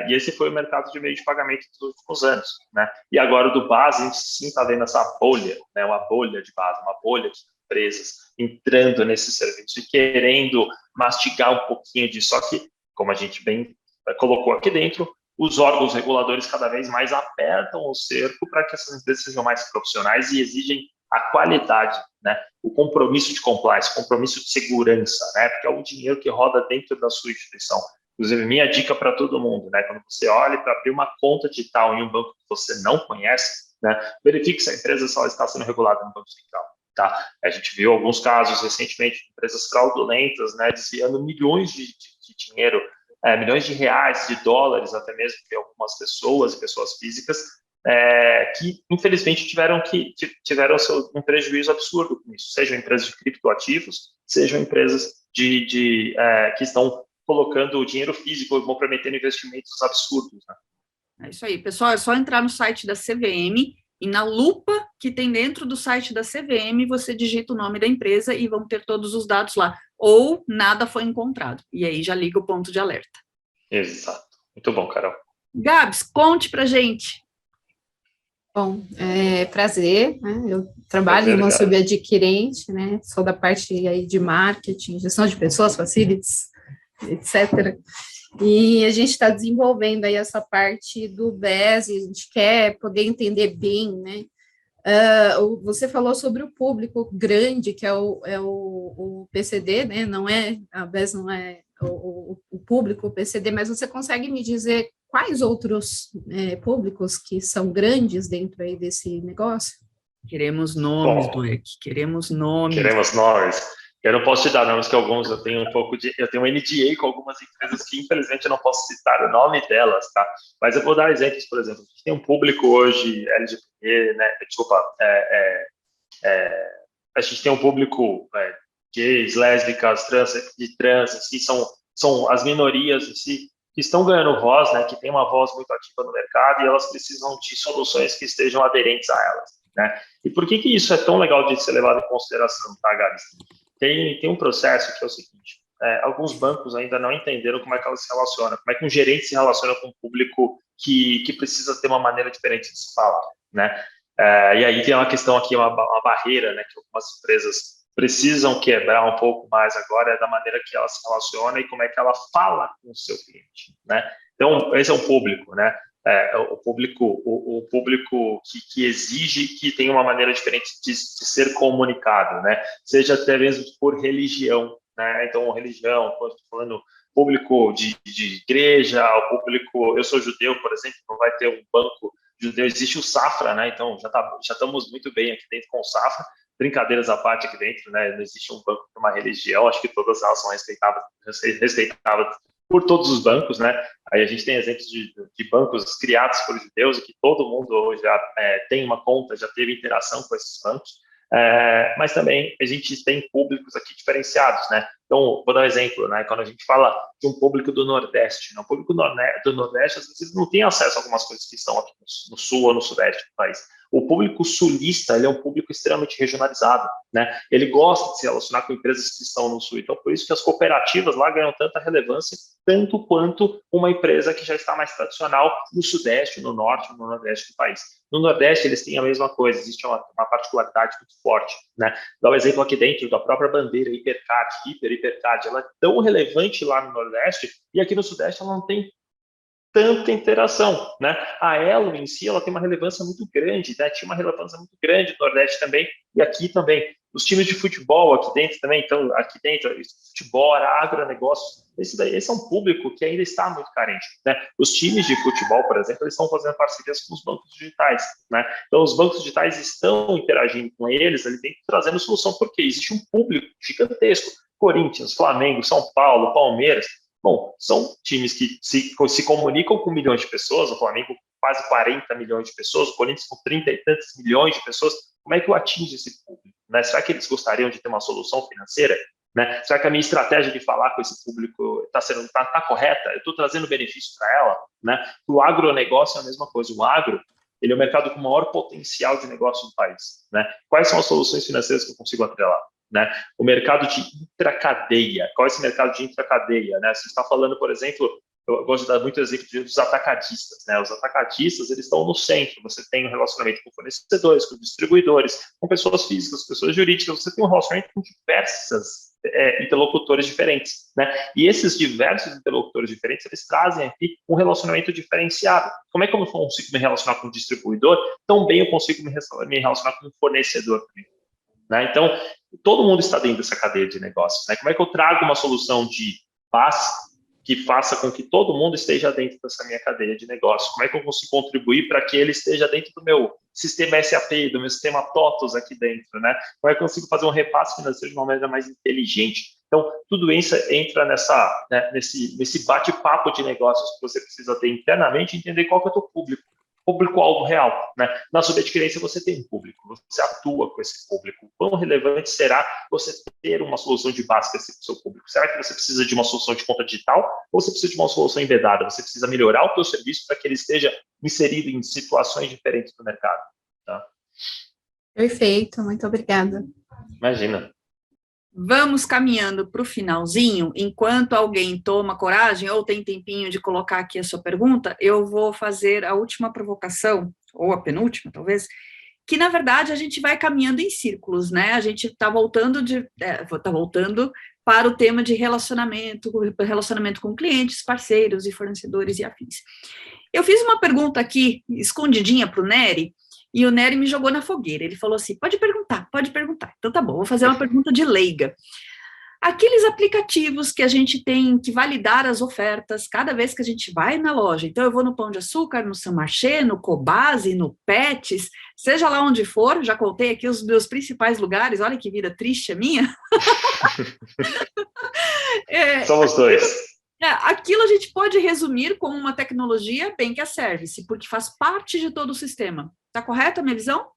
Speaker 2: E esse foi o mercado de meio de pagamento dos últimos anos, né? E agora, do base, a gente sim está vendo essa bolha, né? Uma bolha de base, uma bolha de empresas entrando nesse serviço e querendo mastigar um pouquinho disso. Só que, como a gente bem colocou aqui dentro, os órgãos reguladores cada vez mais apertam o cerco para que essas empresas sejam mais profissionais e exigem a qualidade, né? O compromisso de compliance, o compromisso de segurança, né? Porque é o dinheiro que roda dentro da sua instituição. Inclusive, minha dica para todo mundo, né? Quando você olha para abrir uma conta digital em um banco que você não conhece, né? Verifique se a empresa só está sendo regulada no banco central. Tá? A gente viu alguns casos recentemente de empresas fraudulentas, né, desviando milhões de dinheiro, milhões de reais, de dólares, até mesmo de algumas pessoas e pessoas físicas, que infelizmente tiveram um prejuízo absurdo com isso, sejam empresas de criptoativos, sejam empresas que estão colocando o dinheiro físico e comprometendo investimentos absurdos. Né?
Speaker 1: É isso aí, pessoal, é só entrar no site da CVM e na lupa que tem dentro do site da CVM, você digita o nome da empresa e vão ter todos os dados lá. Ou nada foi encontrado. E aí já liga o ponto de alerta.
Speaker 2: Exato. Muito bom, Carol.
Speaker 1: Gabs, conte pra gente.
Speaker 6: Bom, prazer, né? Eu trabalho em uma subadquirente, né? Sou da parte aí de marketing, gestão de pessoas, facilities, etc. E a gente está desenvolvendo aí essa parte do BES, e a gente quer poder entender bem, né? Você falou sobre o público grande, que é o PCD, né? Não é, a BES não é o público, o PCD, mas você consegue me dizer quais outros públicos que são grandes dentro aí desse negócio?
Speaker 1: Queremos nomes, Dueck, queremos nomes.
Speaker 2: Queremos nomes. Eu não posso te dar nomes, que alguns eu tenho eu tenho um NDA com algumas empresas que, infelizmente, eu não posso citar o nome delas, tá? Mas eu vou dar exemplos, por exemplo, a gente tem um público hoje LGBT, né? Desculpa, a gente tem um público gays, lésbicas, trans, assim, são as minorias em si, que estão ganhando voz, né? Que tem uma voz muito ativa no mercado e elas precisam de soluções que estejam aderentes a elas, né? E por que isso é tão legal de ser levado em consideração, tá, Gabs? Tem um processo que é o seguinte, alguns bancos ainda não entenderam como é que elas se relacionam, como é que um gerente se relaciona com um público que precisa ter uma maneira diferente de se falar, né? E aí tem uma questão aqui, uma barreira, né, que algumas empresas precisam quebrar um pouco mais agora, é da maneira que ela se relaciona e como é que ela fala com o seu cliente, né? Então, esse é um público, né? O público que exige que tenha uma maneira diferente de ser comunicado, né? Seja até mesmo por religião, né? Então, religião, estou falando público de igreja, o público, eu sou judeu, por exemplo, não vai ter um banco judeu, existe o Safra, né? Então, já estamos muito bem aqui dentro com o Safra, brincadeiras à parte aqui dentro, né? Não existe um banco para uma religião, acho que todas elas são respeitadas por todos os bancos, né? Aí a gente tem exemplos de bancos criados por judeus e que todo mundo hoje já tem uma conta, já teve interação com esses bancos, mas também a gente tem públicos aqui diferenciados, né? Então, vou dar um exemplo, né? Quando a gente fala de um público do Nordeste, né? O público do Nordeste, às vezes, não tem acesso a algumas coisas que estão aqui no Sul ou no Sudeste do país. O público sulista, ele é um público extremamente regionalizado, né? Ele gosta de se relacionar com empresas que estão no Sul. Então, por isso que as cooperativas lá ganham tanta relevância, tanto quanto uma empresa que já está mais tradicional no Sudeste, no Norte, no Nordeste do país. No Nordeste, eles têm a mesma coisa, existe uma particularidade muito forte, né? Dá um exemplo aqui dentro da própria bandeira Hipercard, ela é tão relevante lá no Nordeste e aqui no Sudeste ela não tem tanta interação, né? A Elo em si, ela tem uma relevância muito grande, né? Tinha uma relevância muito grande no Nordeste também e aqui também. Os times de futebol aqui dentro também, então aqui dentro, futebol, agronegócio, esse é um público que ainda está muito carente, né? Os times de futebol, por exemplo, eles estão fazendo parcerias com os bancos digitais, né? Então os bancos digitais estão interagindo com eles, ali dentro, trazendo solução, porque existe um público gigantesco, Corinthians, Flamengo, São Paulo, Palmeiras. Bom, são times que se comunicam com milhões de pessoas, o Flamengo com quase 40 milhões de pessoas, o Corinthians com 30 e tantos milhões de pessoas. Como é que eu atingo esse público, né? Será que eles gostariam de ter uma solução financeira, né? Será que a minha estratégia de falar com esse público está correta? Eu estou trazendo benefício para ela, né? O agronegócio é a mesma coisa. O agro, ele é o mercado com maior potencial de negócio do país, né? Quais são as soluções financeiras que eu consigo atrelar? Né? O mercado de intracadeia. Qual é esse mercado de intracadeia? Né? Você está falando, por exemplo, eu gosto de dar muito exemplo dos atacadistas. Né? Os atacadistas, eles estão no centro. Você tem um relacionamento com fornecedores, com distribuidores, com pessoas físicas, pessoas jurídicas. Você tem um relacionamento com diversas interlocutores diferentes, né? E esses diversos interlocutores diferentes, eles trazem aqui um relacionamento diferenciado. Como é que eu consigo me relacionar com um distribuidor? Tão bem eu consigo me relacionar com um fornecedor também. Né? Então, todo mundo está dentro dessa cadeia de negócios. Né? Como é que eu trago uma solução de paz que faça com que todo mundo esteja dentro dessa minha cadeia de negócios? Como é que eu consigo contribuir para que ele esteja dentro do meu sistema SAP, do meu sistema TOTOS aqui dentro? Né? Como é que eu consigo fazer um repasse financeiro de uma maneira mais inteligente? Então, tudo isso entra nesse bate-papo de negócios que você precisa ter internamente e entender qual que é o teu público-alvo real, né? Na subadquirência você tem um público, você atua com esse público. Quão relevante será você ter uma solução de base para esse seu público? Será que você precisa de uma solução de conta digital ou você precisa de uma solução embedada? Você precisa melhorar o seu serviço para que ele esteja inserido em situações diferentes do mercado, tá?
Speaker 6: Perfeito, muito obrigada.
Speaker 2: Imagina.
Speaker 1: Vamos caminhando para o finalzinho. Enquanto alguém toma coragem ou tem tempinho de colocar aqui a sua pergunta, eu vou fazer a última provocação, ou a penúltima, talvez, que, na verdade, a gente vai caminhando em círculos, né? A gente está voltando para o tema de relacionamento com clientes, parceiros e fornecedores e afins. Eu fiz uma pergunta aqui, escondidinha para o Nery, e o Nery me jogou na fogueira. Ele falou assim, pode perguntar. Então tá bom, vou fazer uma pergunta de leiga. Aqueles aplicativos que a gente tem que validar as ofertas cada vez que a gente vai na loja. Então eu vou no Pão de Açúcar, no Saint Marché, no Cobase, no Pets, seja lá onde for, já contei aqui os meus principais lugares, olha que vida triste a minha.
Speaker 2: Somos dois.
Speaker 1: Aquilo a gente pode resumir como uma tecnologia Bank as Service, porque faz parte de todo o sistema. Está correta a minha visão?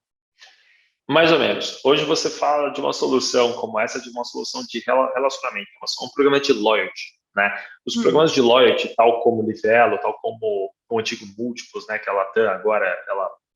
Speaker 2: Mais ou menos. Hoje você fala de uma solução como essa, de uma solução de relacionamento, um programa de loyalty, né? Os programas de loyalty, tal como o Livelo, tal como o antigo Múltiplos, né, que a Latam agora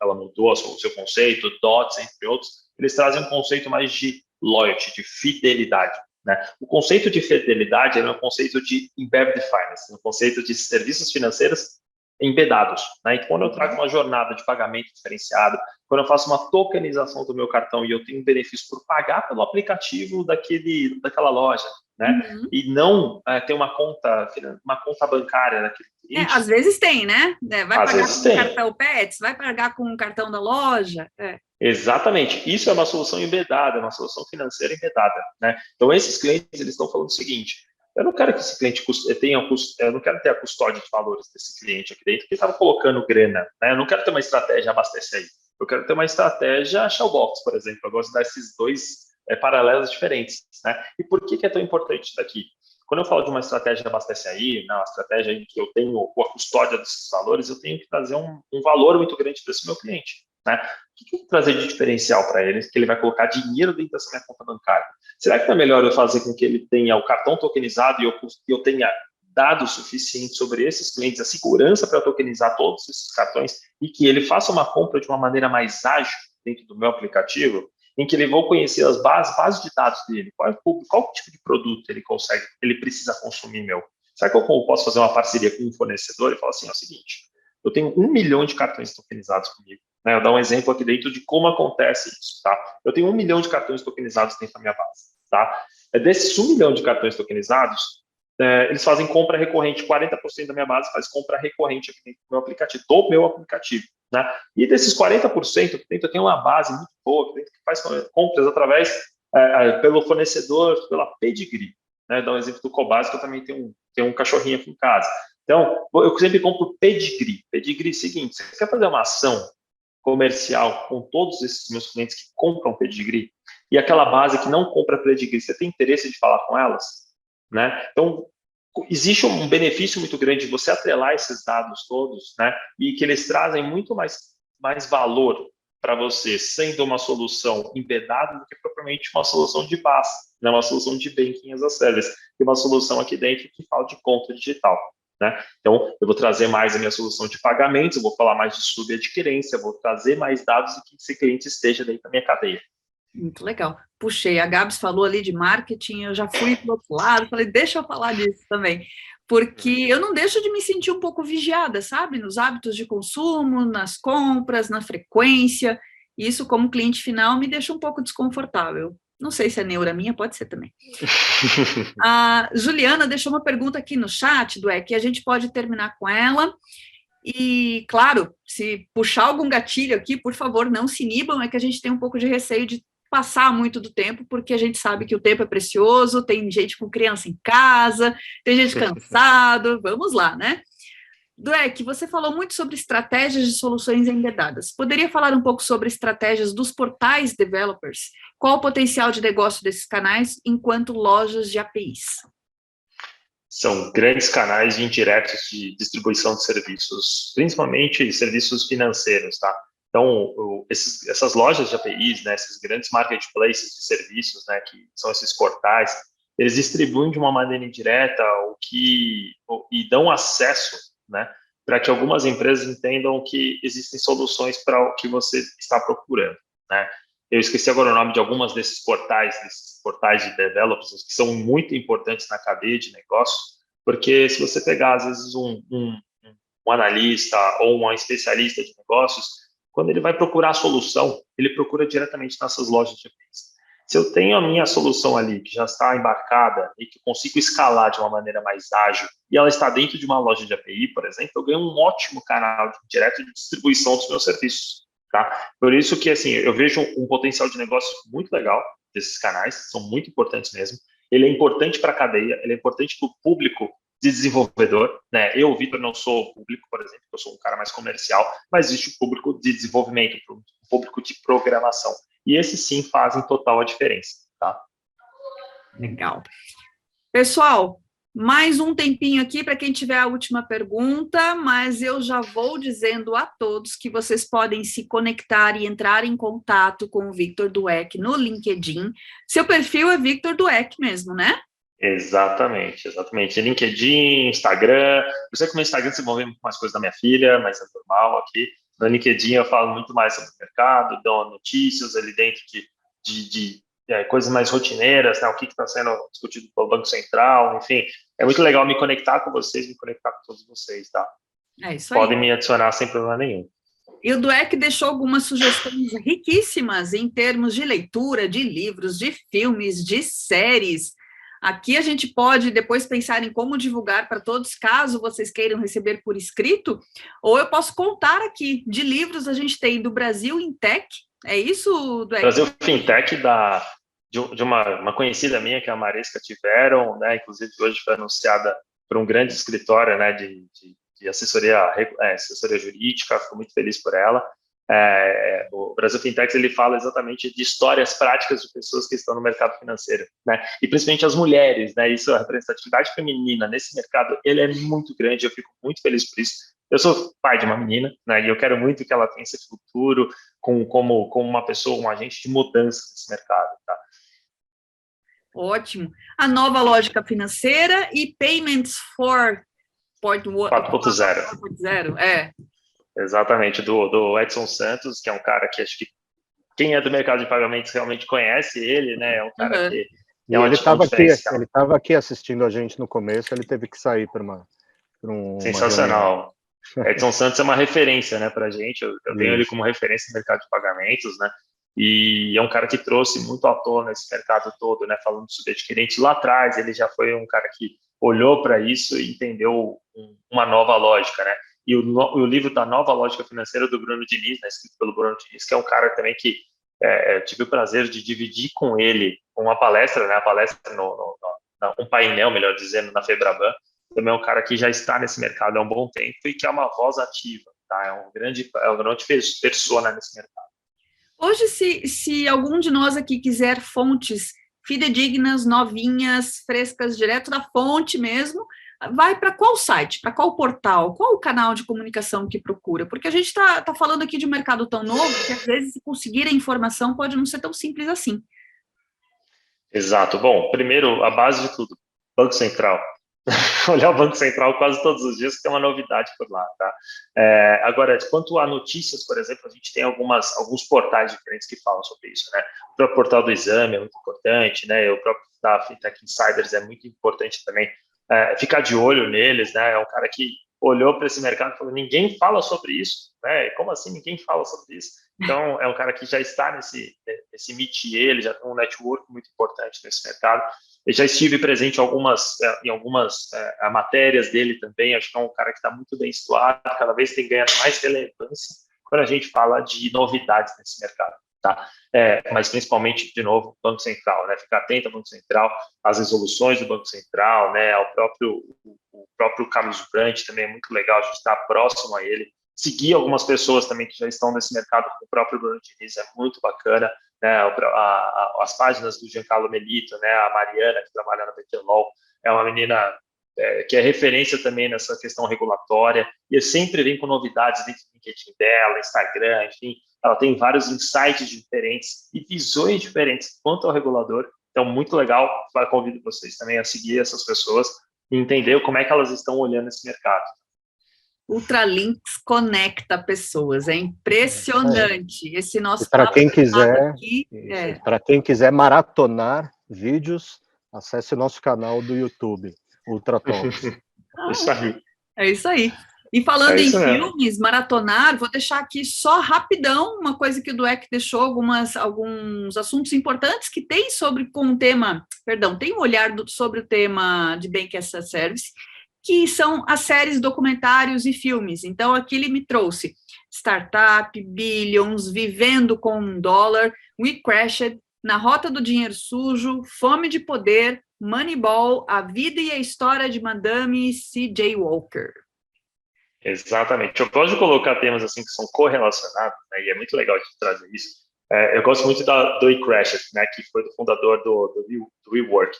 Speaker 2: ela mudou o seu conceito, DOTS, entre outros, eles trazem um conceito mais de loyalty, de fidelidade, né? O conceito de fidelidade é um conceito de embedded finance, um conceito de serviços financeiros embedados, né? Então, quando eu trago uma jornada de pagamento diferenciado, quando eu faço uma tokenização do meu cartão e eu tenho benefício por pagar pelo aplicativo daquela loja, né? E não ter uma conta bancária daquele cliente.
Speaker 1: Às vezes tem, né? Vai
Speaker 2: Às
Speaker 1: pagar
Speaker 2: vezes
Speaker 1: com
Speaker 2: tem.
Speaker 1: o cartão Pets, vai pagar com o cartão da loja.
Speaker 2: Exatamente. Isso é uma solução embedada, uma solução financeira embedada, né? Então, esses clientes, eles estão falando o seguinte: eu não quero que esse cliente eu não quero ter a custódia de valores desse cliente aqui dentro que estava colocando grana, né? Eu não quero ter uma estratégia abastecer aí. Eu quero ter uma estratégia Shellbox, por exemplo. Eu gosto de dar esses dois paralelos diferentes, né? E por que é tão importante isso daqui? Quando eu falo de uma estratégia abastece aí, uma estratégia em que eu tenho a custódia desses valores, eu tenho que trazer um valor muito grande para esse meu cliente, né? O que eu vou trazer de diferencial para ele, que ele vai colocar dinheiro dentro dessa minha conta bancária? Será que não é melhor eu fazer com que ele tenha o cartão tokenizado e eu tenha dados suficientes sobre esses clientes, a segurança para tokenizar todos esses cartões e que ele faça uma compra de uma maneira mais ágil dentro do meu aplicativo, em que ele vai conhecer as bases de dados dele, qual tipo de produto ele precisa consumir meu? Será que eu posso fazer uma parceria com um fornecedor e falar assim, é o seguinte, eu tenho 1 milhão de cartões tokenizados comigo, né? Eu vou dar um exemplo aqui dentro de como acontece isso, tá? Eu tenho 1 milhão de cartões tokenizados dentro da minha base, tá? Desses 1 milhão de cartões tokenizados, eles fazem compra recorrente, 40% da minha base faz compra recorrente aqui dentro do meu aplicativo, né? E desses 40%, aqui dentro eu tenho uma base muito boa, aqui dentro que faz compras através, pelo fornecedor, pela Pedigree, né? Dá um exemplo do Cobase, que eu também tenho um cachorrinho aqui em casa. Então, eu sempre compro Pedigree. Pedigree é o seguinte, você quer fazer uma ação comercial com todos esses meus clientes que compram Pedigree e aquela base que não compra Pedigree, você tem interesse de falar com elas, né? Então, existe um benefício muito grande de você atrelar esses dados todos, né? E que eles trazem muito mais valor para você, sendo uma solução embedada do que propriamente uma solução de base, né? Uma solução de banking as a service, e uma solução aqui dentro que fala de conta digital, né? Então, eu vou trazer mais a minha solução de pagamentos, eu vou falar mais de subadquirência, eu vou trazer mais dados de que esse cliente esteja dentro da minha cadeia.
Speaker 1: Muito legal. Puxei, a Gabs falou ali de marketing, eu já fui para o outro lado, falei, deixa eu falar disso também, porque eu não deixo de me sentir um pouco vigiada, sabe? Nos hábitos de consumo, nas compras, na frequência, isso como cliente final me deixa um pouco desconfortável. Não sei se é neura minha, pode ser também. A Juliana deixou uma pergunta aqui no chat, que a gente pode terminar com ela. E, claro, se puxar algum gatilho aqui, por favor, não se inibam, é que a gente tem um pouco de receio de passar muito do tempo, porque a gente sabe que o tempo é precioso, tem gente com criança em casa, tem gente cansado, vamos lá, né? Dweck, você falou muito sobre estratégias de soluções embedadas. Poderia falar um pouco sobre estratégias dos portais developers? Qual o potencial de negócio desses canais enquanto lojas de APIs?
Speaker 2: São grandes canais indiretos de distribuição de serviços, principalmente serviços financeiros, tá? Então, essas lojas de APIs, né, esses grandes marketplaces de serviços, né, que são esses portais, eles distribuem de uma maneira indireta e dão acesso, né, para que algumas empresas entendam que existem soluções para o que você está procurando, né? Eu esqueci agora o nome de algumas desses portais de developers, que são muito importantes na cadeia de negócio, porque se você pegar, às vezes, um analista ou um especialista de negócios, quando ele vai procurar a solução, ele procura diretamente nessas lojas de APIs. Se eu tenho a minha solução ali, que já está embarcada e que consigo escalar de uma maneira mais ágil, e ela está dentro de uma loja de API, por exemplo, eu ganho um ótimo canal direto de distribuição dos meus serviços. Tá? Por isso que, assim, eu vejo um potencial de negócio muito legal desses canais, são muito importantes mesmo. Ele é importante para a cadeia, ele é importante para o público desenvolvedor, né? Eu, Vitor, não sou público, por exemplo, eu sou um cara mais comercial, mas existe o público de desenvolvimento, o público de programação. E esses sim fazem total a diferença, tá?
Speaker 1: Legal. Pessoal, mais um tempinho aqui para quem tiver a última pergunta, mas eu já vou dizendo a todos que vocês podem se conectar e entrar em contato com o Victor Dweck no LinkedIn. Seu perfil é Victor Dweck mesmo, né?
Speaker 2: Exatamente. LinkedIn, Instagram. Eu sei que no Instagram você vai ver muito mais coisas da minha filha, mas é normal aqui. No LinkedIn eu falo muito mais sobre o mercado, dou notícias ali dentro de coisas mais rotineiras, né? O que está sendo discutido pelo Banco Central, enfim. É muito legal me conectar com vocês, me conectar com todos vocês, tá?
Speaker 1: É isso aí.
Speaker 2: Podem me adicionar sem problema nenhum.
Speaker 1: E o Dweck deixou algumas sugestões riquíssimas em termos de leitura, de livros, de filmes, de séries. Aqui a gente pode depois pensar em como divulgar para todos, caso vocês queiram receber por escrito, ou eu posso contar aqui. De livros a gente tem do Brasil Fintech, é isso, Dweck?
Speaker 2: Brasil Fintech de uma conhecida minha, que é a Maresca Tiveram, né? Inclusive hoje foi anunciada por um grande escritório, né, de assessoria jurídica, fico muito feliz por ela. O Brasil Fintech, ele fala exatamente de histórias práticas de pessoas que estão no mercado financeiro, né? E principalmente as mulheres, né? Isso, a representatividade feminina nesse mercado, ele é muito grande, eu fico muito feliz por isso. Eu sou pai de uma menina, né? E eu quero muito que ela tenha esse futuro como uma pessoa, um agente de mudança nesse mercado, tá?
Speaker 1: Ótimo. A nova lógica financeira e Payments 4.0,
Speaker 2: Exatamente, do Edson Santos, que é um cara que acho que quem é do mercado de pagamentos realmente conhece ele, né? É um cara que
Speaker 3: e ele estava aqui assistindo a gente no começo, ele teve que sair para
Speaker 2: sensacional. Edson Santos é uma referência, né, para a gente. Eu tenho ele como referência no mercado de pagamentos, né? E é um cara que trouxe muito à tona esse mercado todo, né? Falando sobre adquirente lá atrás, ele já foi um cara que olhou para isso e entendeu uma nova lógica, né? E o livro da Nova Lógica Financeira do Bruno Diniz, né, escrito pelo Bruno Diniz, que é um cara também que tive o prazer de dividir com ele uma palestra, né? A palestra um painel, melhor dizendo, na Febraban. Também é um cara que já está nesse mercado há um bom tempo e que é uma voz ativa, tá? É uma grande persona nesse mercado.
Speaker 1: Hoje, se algum de nós aqui quiser fontes fidedignas, novinhas, frescas, direto da fonte mesmo, vai para qual site, para qual portal, qual o canal de comunicação que procura? Porque a gente está falando aqui de um mercado tão novo que, às vezes, conseguir a informação pode não ser tão simples assim.
Speaker 2: Exato. Bom, primeiro, a base de tudo, Banco Central. Olhar o Banco Central quase todos os dias, que tem uma novidade por lá, tá? Agora, quanto a notícias, por exemplo, a gente tem alguns portais diferentes que falam sobre isso, né? O próprio portal do Exame é muito importante, né? O próprio da Fintech Insiders é muito importante também. Ficar de olho neles, né? É um cara que olhou para esse mercado e falou, ninguém fala sobre isso, né? Como assim ninguém fala sobre isso? Então, é um cara que já está nesse métier, ele já tem um network muito importante nesse mercado. Eu já estive presente em algumas matérias dele também, acho que é um cara que está muito bem situado, cada vez tem ganhado mais relevância quando a gente fala de novidades nesse mercado, tá? Mas principalmente, de novo, Banco Central, né? Ficar atento ao Banco Central, às resoluções do Banco Central, né? O próprio Carlos Brandt também é muito legal, a gente está próximo a ele. Seguir algumas pessoas também que já estão nesse mercado, o próprio Bruno Diniz é muito bacana, né? As páginas do Giancarlo Melito, né? A Mariana, que trabalha na BTLOL, é uma menina que é referência também nessa questão regulatória, e sempre vem com novidades dentro do LinkedIn dela, Instagram, enfim, ela tem vários insights diferentes e visões diferentes quanto ao regulador, então muito legal, convido vocês também a seguir essas pessoas e entender como é que elas estão olhando esse mercado.
Speaker 1: Ultralinks conecta pessoas, é impressionante. Esse nosso
Speaker 3: para quem quiser maratonar vídeos, acesse o nosso canal do YouTube, Ultratalks.
Speaker 2: Isso aí.
Speaker 1: É isso aí. E falando em filmes, maratonar, vou deixar aqui só rapidão uma coisa que o Dweck deixou, alguns assuntos importantes que tem tem um olhar sobre o tema de Bank as a Service, que são as séries, documentários e filmes. Então, aqui ele me trouxe Startup, Billions, Vivendo com $1, We Crashed, Na Rota do Dinheiro Sujo, Fome de Poder, Moneyball, a vida e a história de Madame C.J. Walker.
Speaker 2: Exatamente. Eu gosto de colocar temas assim que são correlacionados, né, e é muito legal de trazer isso. Eu gosto muito do E. Cratchit, né, que foi o fundador do WeWork.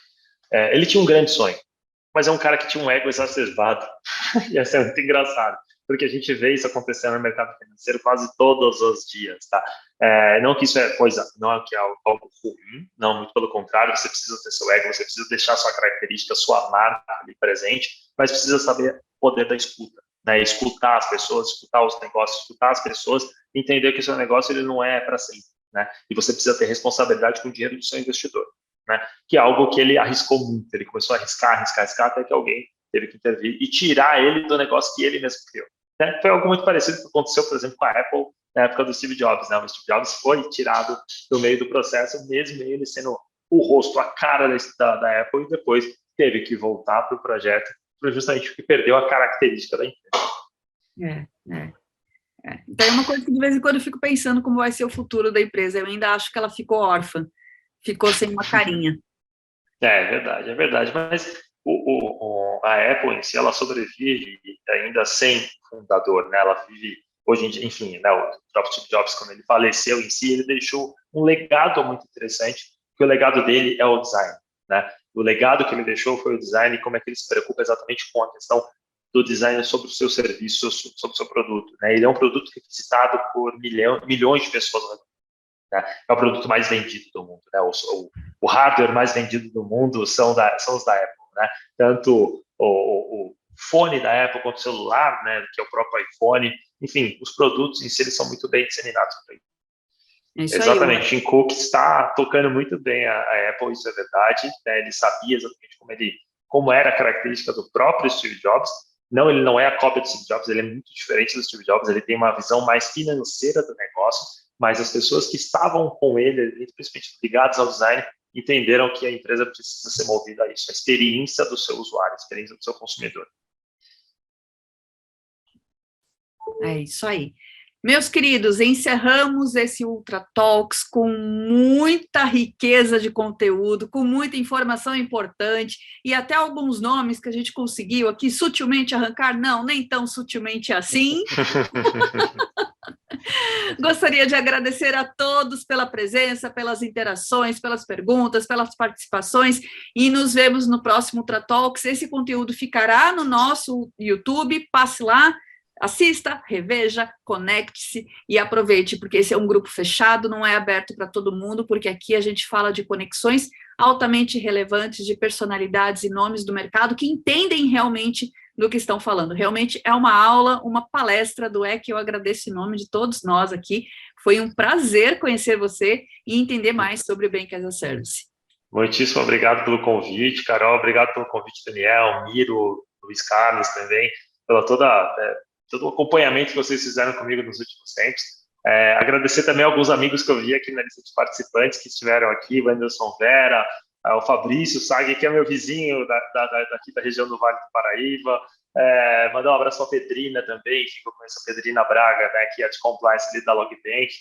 Speaker 2: Ele tinha um grande sonho, mas é um cara que tinha um ego exacerbado. E isso é muito engraçado, porque a gente vê isso acontecendo no mercado financeiro quase todos os dias, tá? Não que isso é coisa, não é que é algo ruim, não, muito pelo contrário, você precisa ter seu ego, você precisa deixar sua característica, sua marca ali presente, mas precisa saber o poder da escuta, né? Escutar as pessoas, escutar os negócios, escutar as pessoas, entender que o seu negócio ele não é para sempre, né? E você precisa ter responsabilidade com o dinheiro do seu investidor, né? Que é algo que ele arriscou muito, ele começou a arriscar, até que alguém teve que intervir e tirar ele do negócio que ele mesmo criou. Né? Foi algo muito parecido que aconteceu, por exemplo, com a Apple na época do Steve Jobs, né? O Steve Jobs foi tirado do meio do processo, mesmo ele sendo o rosto, a cara da Apple, e depois teve que voltar para o projeto, justamente porque perdeu a característica da empresa.
Speaker 1: Então é uma coisa que de vez em quando eu fico pensando como vai ser o futuro da empresa. Eu ainda acho que ela ficou órfã, ficou sem uma carinha.
Speaker 2: É verdade. Mas a Apple em si, ela sobrevive ainda sem fundador, né? Ela vive hoje em dia, enfim, né? O próprio Steve Jobs, quando ele faleceu em si, ele deixou um legado muito interessante, que o legado dele é o design, né? O legado que ele deixou foi o design e como é que ele se preocupa exatamente com a questão do design sobre o seu serviço, sobre o seu produto, né? Ele é um produto requisitado por milhões de pessoas, né? É o produto mais vendido do mundo, né? O hardware mais vendido do mundo são os da Apple, né? Tanto o fone da Apple quanto o celular, né? Que é o próprio iPhone, enfim, os produtos em si eles são muito bem disseminados por aí. Exatamente, Tim Cook está tocando muito bem a Apple, isso é verdade, né? Ele sabia exatamente como era a característica do próprio Steve Jobs. Não, ele não é a cópia do Steve Jobs, ele é muito diferente do Steve Jobs, ele tem uma visão mais financeira do negócio, mas as pessoas que estavam com ele, principalmente ligadas ao design, entenderam que a empresa precisa ser movida a isso, a experiência do seu usuário, a experiência do seu consumidor.
Speaker 1: É isso aí. Meus queridos, encerramos esse Ultra Talks com muita riqueza de conteúdo, com muita informação importante e até alguns nomes que a gente conseguiu aqui sutilmente arrancar. Não, nem tão sutilmente assim. Gostaria de agradecer a todos pela presença, pelas interações, pelas perguntas, pelas participações e nos vemos no próximo Ultra Talks. Esse conteúdo ficará no nosso YouTube, passe lá, assista, reveja, conecte-se e aproveite, porque esse é um grupo fechado, não é aberto para todo mundo, porque aqui a gente fala de conexões altamente relevantes de personalidades e nomes do mercado que entendem realmente do que estão falando. Realmente é uma aula, uma palestra do EC, eu agradeço em nome de todos nós aqui. Foi um prazer conhecer você e entender mais sobre o Bank as a Service.
Speaker 2: Muitíssimo obrigado pelo convite, Carol, obrigado pelo convite, Daniel, Miro, Luiz Carlos também, pela todo o acompanhamento que vocês fizeram comigo nos últimos tempos. Agradecer também a alguns amigos que eu vi aqui na lista de participantes que estiveram aqui, o Anderson Vera, o Fabrício Sag, que é meu vizinho daqui da região do Vale do Paraíba. Mandar um abraço para a Pedrina também, que eu conheço a Pedrina Braga, né, que é de compliance ali da Logbank.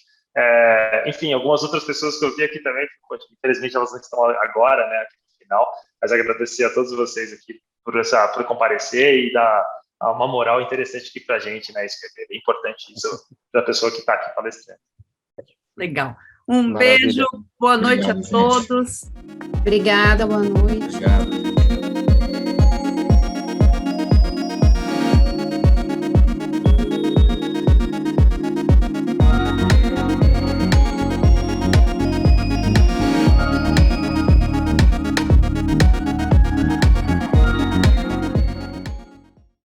Speaker 2: Enfim, algumas outras pessoas que eu vi aqui também, infelizmente elas não estão agora, né, aqui no final, mas agradecer a todos vocês aqui por comparecer e dar uma moral interessante aqui para a gente, né? Isso é bem importante isso para a pessoa que está aqui palestrando.
Speaker 1: Legal. Maravilha. Beijo, boa noite a todos.
Speaker 6: Obrigada, boa noite.
Speaker 7: Obrigado.